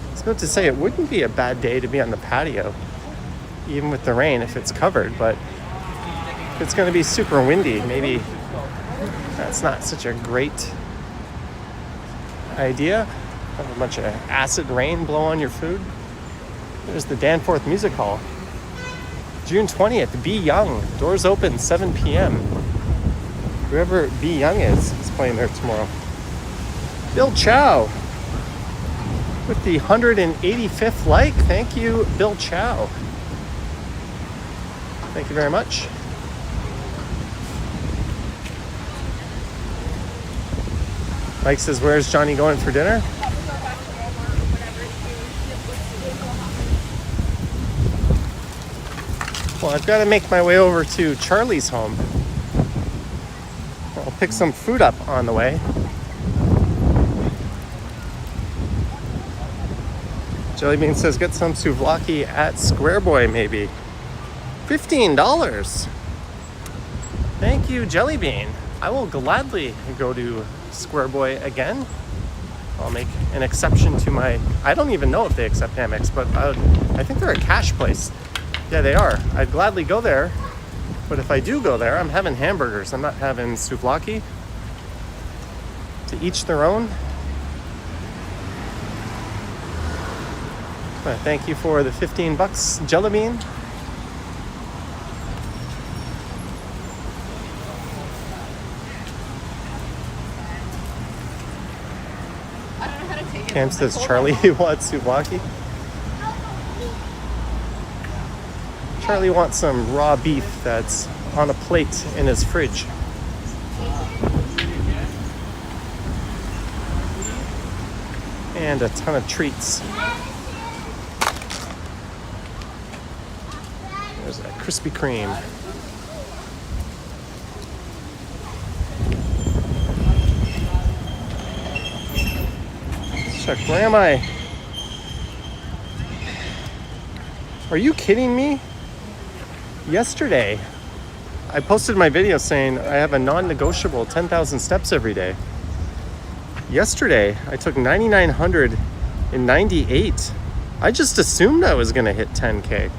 I was about to say, it wouldn't be a bad day to be on the patio, even with the rain if it's covered, but if it's going to be super windy, maybe that's not such a great idea. Have a bunch of acid rain blow on your food. There's the Danforth Music Hall. June 20th, Be Young. Doors open 7 p.m. Whoever Be Young is playing there tomorrow. Bill Chow with the 185th like. Thank you, Bill Chow. Thank you very much. Mike says, where's Johnny going for dinner? Well, I've got to make my way over to Charlie's home. I'll pick some food up on the way. Jellybean says, get some souvlaki at Square Boy, maybe. $15. Thank you, Jellybean. I will gladly go to Square Boy again. I'll make an exception to my... I don't even know if they accept Amex, but I think they're a cash place. Yeah, they are. I'd gladly go there. But if I do go there, I'm having hamburgers. I'm not having souvlaki. To each their own. But thank you for the $15, Jellybean. I don't know how to take it. Cam says Charlie wants souvlaki. Charlie wants some raw beef that's on a plate in his fridge. And a ton of treats. There's a Krispy Kreme. Let's check, where am I? Are you kidding me? Yesterday, I posted my video saying I have a non-negotiable 10,000 steps every day. Yesterday, I took 9,998. I just assumed I was going to hit 10K.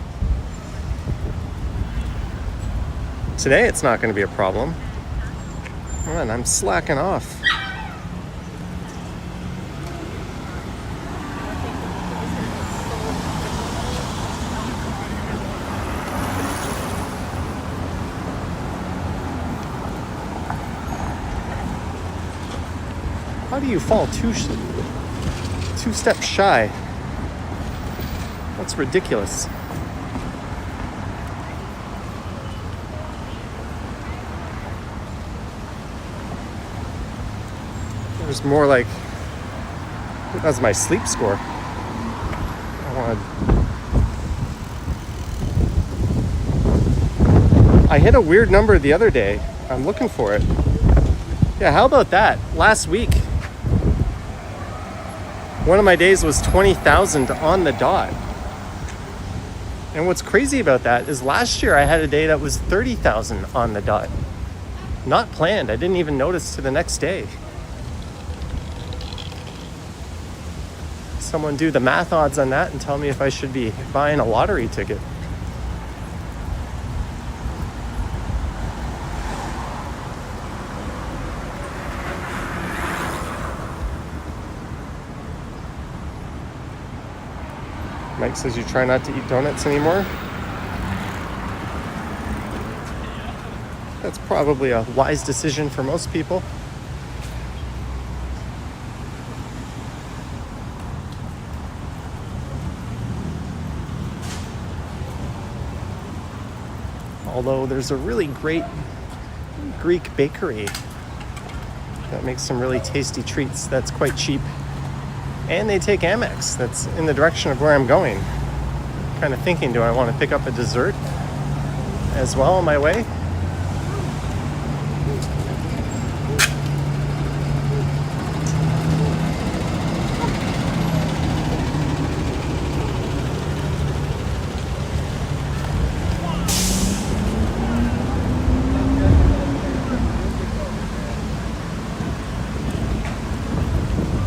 Today, it's not going to be a problem. Man, I'm slacking off. How do you fall two steps shy? That's ridiculous. It was more like, that's my sleep score. I hit a weird number the other day. I'm looking for it. Yeah, how about that? Last week, one of my days was 20,000 on the dot. And what's crazy about that is last year I had a day that was 30,000 on the dot. Not planned. I didn't even notice to the next day. Someone do the math odds on that and tell me if I should be buying a lottery ticket. Mike says you try not to eat donuts anymore. That's probably a wise decision for most people. Although there's a really great Greek bakery that makes some really tasty treats that's quite cheap. And they take Amex. That's in the direction of where I'm going. Kind of thinking, do I want to pick up a dessert as well on my way?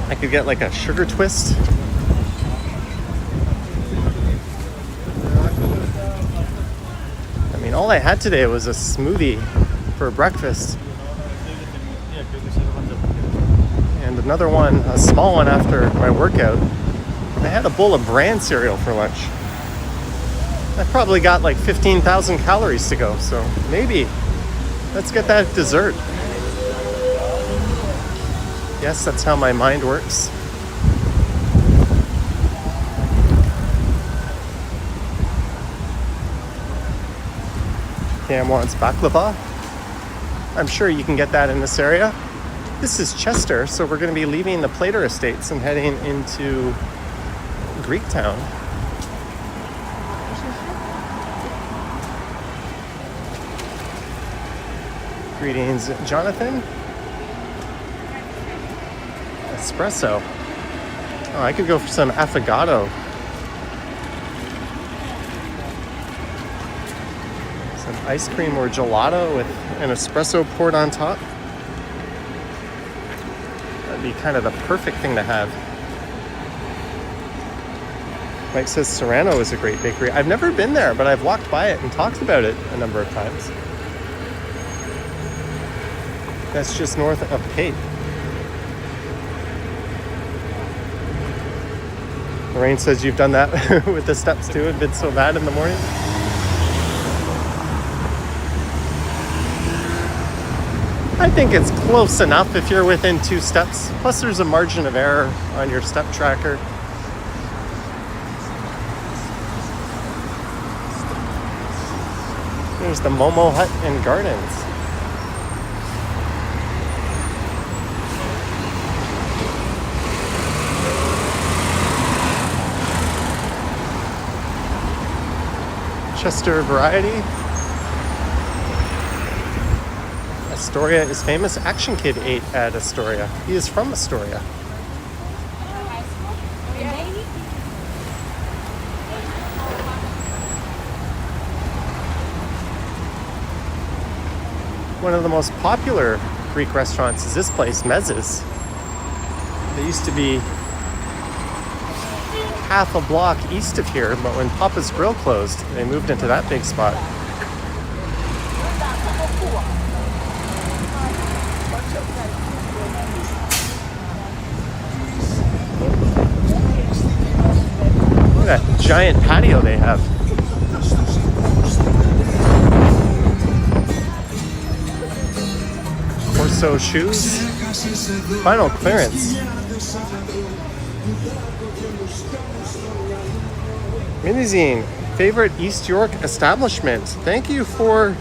I could get like a sugar twist. I mean, all I had today was a smoothie for breakfast. And another one, a small one after my workout. I had a bowl of bran cereal for lunch. I probably got like 15,000 calories to go, so maybe let's get that dessert. Yes, that's how my mind works. Cam wants baklava. I'm sure you can get that in this area. This is Chester, so we're going to be leaving the Plater Estates and heading into Greektown. Greetings, Jonathan. Espresso. Oh, I could go for some affogato. Some ice cream or gelato with an espresso poured on top. That'd be kind of the perfect thing to have. Mike says Serrano is a great bakery. I've never been there, but I've walked by it and talked about it a number of times. That's just north of Cape. Lorraine says you've done that with the steps too. It's been so bad in the morning. I think it's close enough if you're within 2 steps. Plus there's a margin of error on your step tracker. There's the Momo Hut and Gardens. Chester Variety. Astoria is famous. Action Kid ate at Astoria. He is from Astoria. One of the most popular Greek restaurants is this place, Mez's. They used to be half a block east of here, but when Papa's Grill closed, they moved into that big spot. Look at that giant patio they have. Corso shoes. Final clearance. Minizine, favorite East York establishment. Thank you for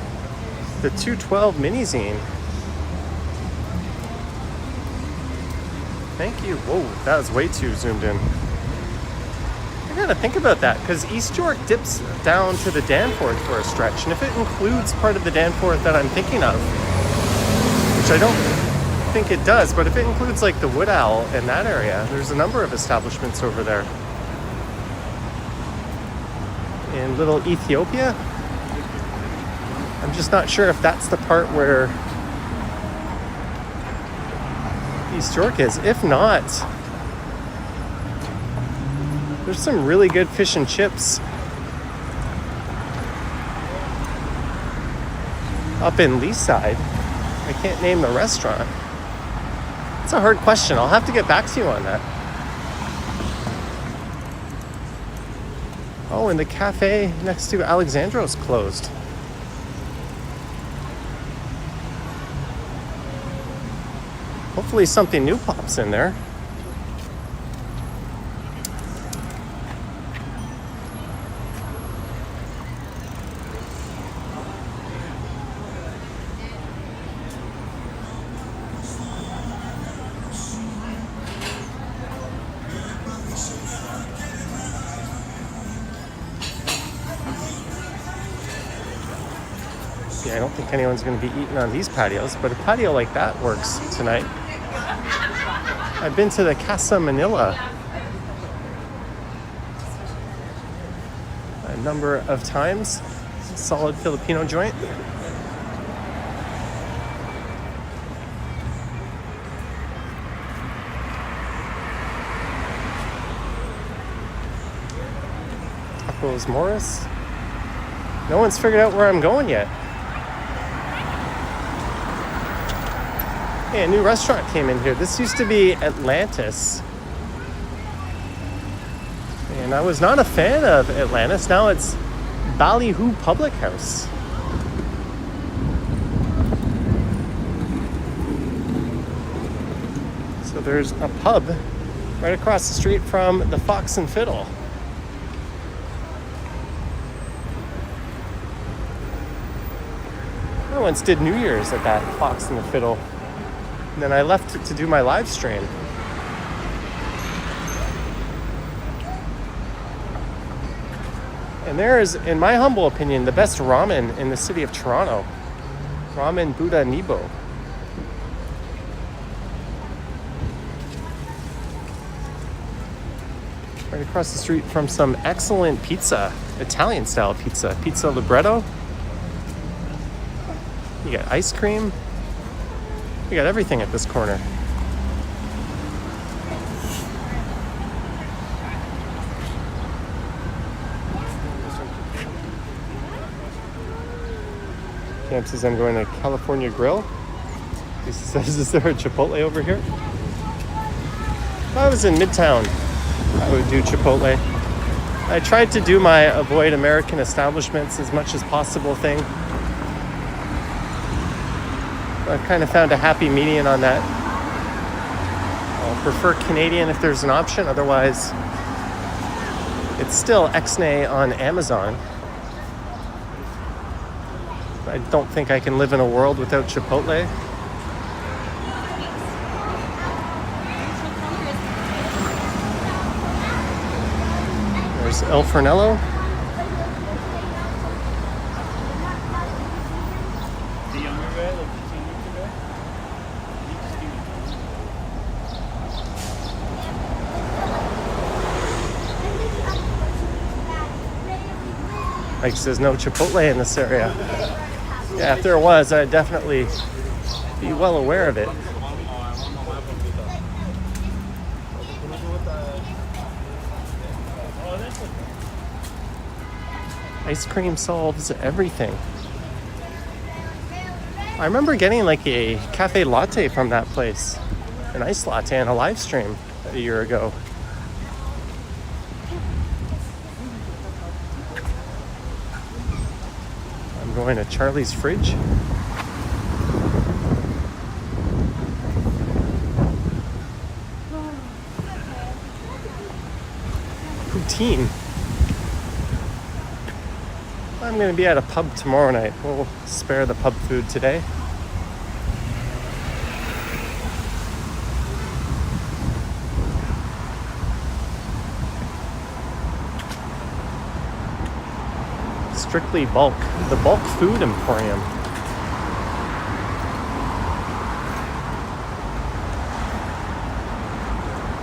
the 212 Minizine. Thank you. Whoa, that was way too zoomed in. I gotta think about that, because East York dips down to the Danforth for a stretch, and if it includes part of the Danforth that I'm thinking of, which I don't think it does, but if it includes like the Wood Owl in that area, there's a number of establishments over there. In Little Ethiopia, I'm just not sure if that's the part where East York is. If not, there's some really good fish and chips up in Leaside. I can't name the restaurant. It's a hard question. I'll have to get back to you on that. Oh, and the cafe next to Alexandro's closed. Hopefully something new pops in there. Yeah, I don't think anyone's going to be eating on these patios, but a patio like that works tonight. I've been to the Casa Manila a number of times. Solid Filipino joint. Tacos Morris. No one's figured out where I'm going yet. Hey, a new restaurant came in here. This used to be Atlantis. And I was not a fan of Atlantis. Now it's Ballyhoo Public House. So there's a pub right across the street from the Fox and Fiddle. I once did New Year's at that Fox and the Fiddle. And then I left to do my live stream. And there is, in my humble opinion, the best ramen in the city of Toronto. Ramen Buddha Nibo. Right across the street from some excellent pizza, Italian style pizza. Pizza Libretto. You got ice cream. You got everything at this corner. Camp says I'm going to California Grill. He says, is there a Chipotle over here? If I was in Midtown, I would do Chipotle. I tried to do my avoid American establishments as much as possible thing. I've kind of found a happy median on that. I'll prefer Canadian if there's an option. Otherwise, it's still Xnay on Amazon. I don't think I can live in a world without Chipotle. There's El Fornello. Mike says no Chipotle in this area. Yeah, if there was, I'd definitely be well aware of it. Ice cream solves everything. I remember getting like a cafe latte from that place. An iced latte on a live stream a year ago. Going to Charlie's Fridge. Poutine. I'm going to be at a pub tomorrow night. We'll spare the pub food today. Strictly bulk, the bulk food emporium.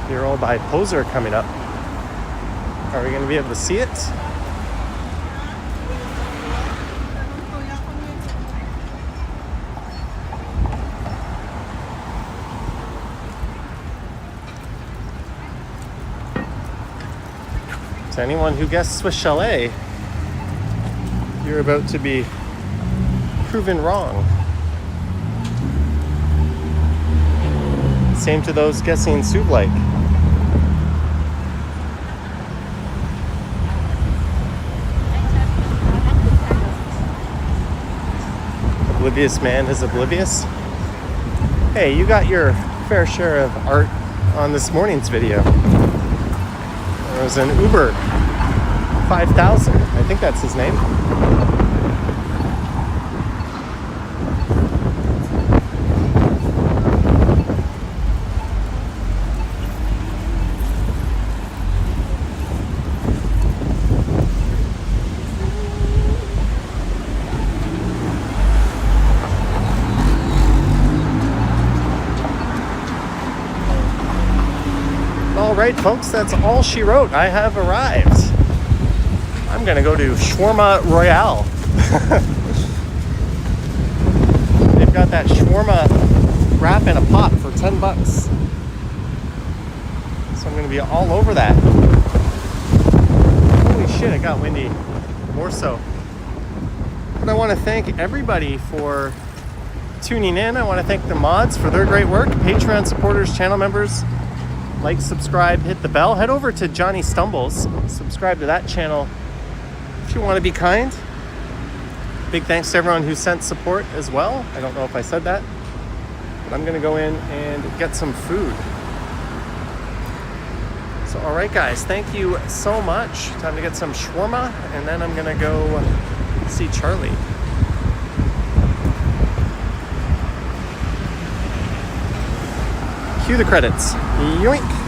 You're all by Poser coming up. Are we going to be able to see it? To anyone who guessed Swiss Chalet, you're about to be proven wrong. Same to those guessing Sublike. oblivious man is oblivious. Hey, you got your fair share of art on this morning's video. There was an Uber 5000, I think that's his name. All right, folks, that's all she wrote. I have arrived. I'm gonna go to Shawarma Royale. They've got that shawarma wrap in a pot for $10. So I'm gonna be all over that. Holy shit, it got windy. More so. But I want to thank everybody for tuning in. I want to thank the mods for their great work, Patreon supporters, channel members. Like, subscribe, hit the bell. Head over to Johnny Stumbles. Subscribe to that channel if you want to be kind. Big thanks to everyone who sent support as well. I don't know if I said that, but I'm going to go in and get some food. So, all right, guys, thank you so much. Time to get some shawarma, and then I'm going to go see Charlie. Cue the credits. Yoink.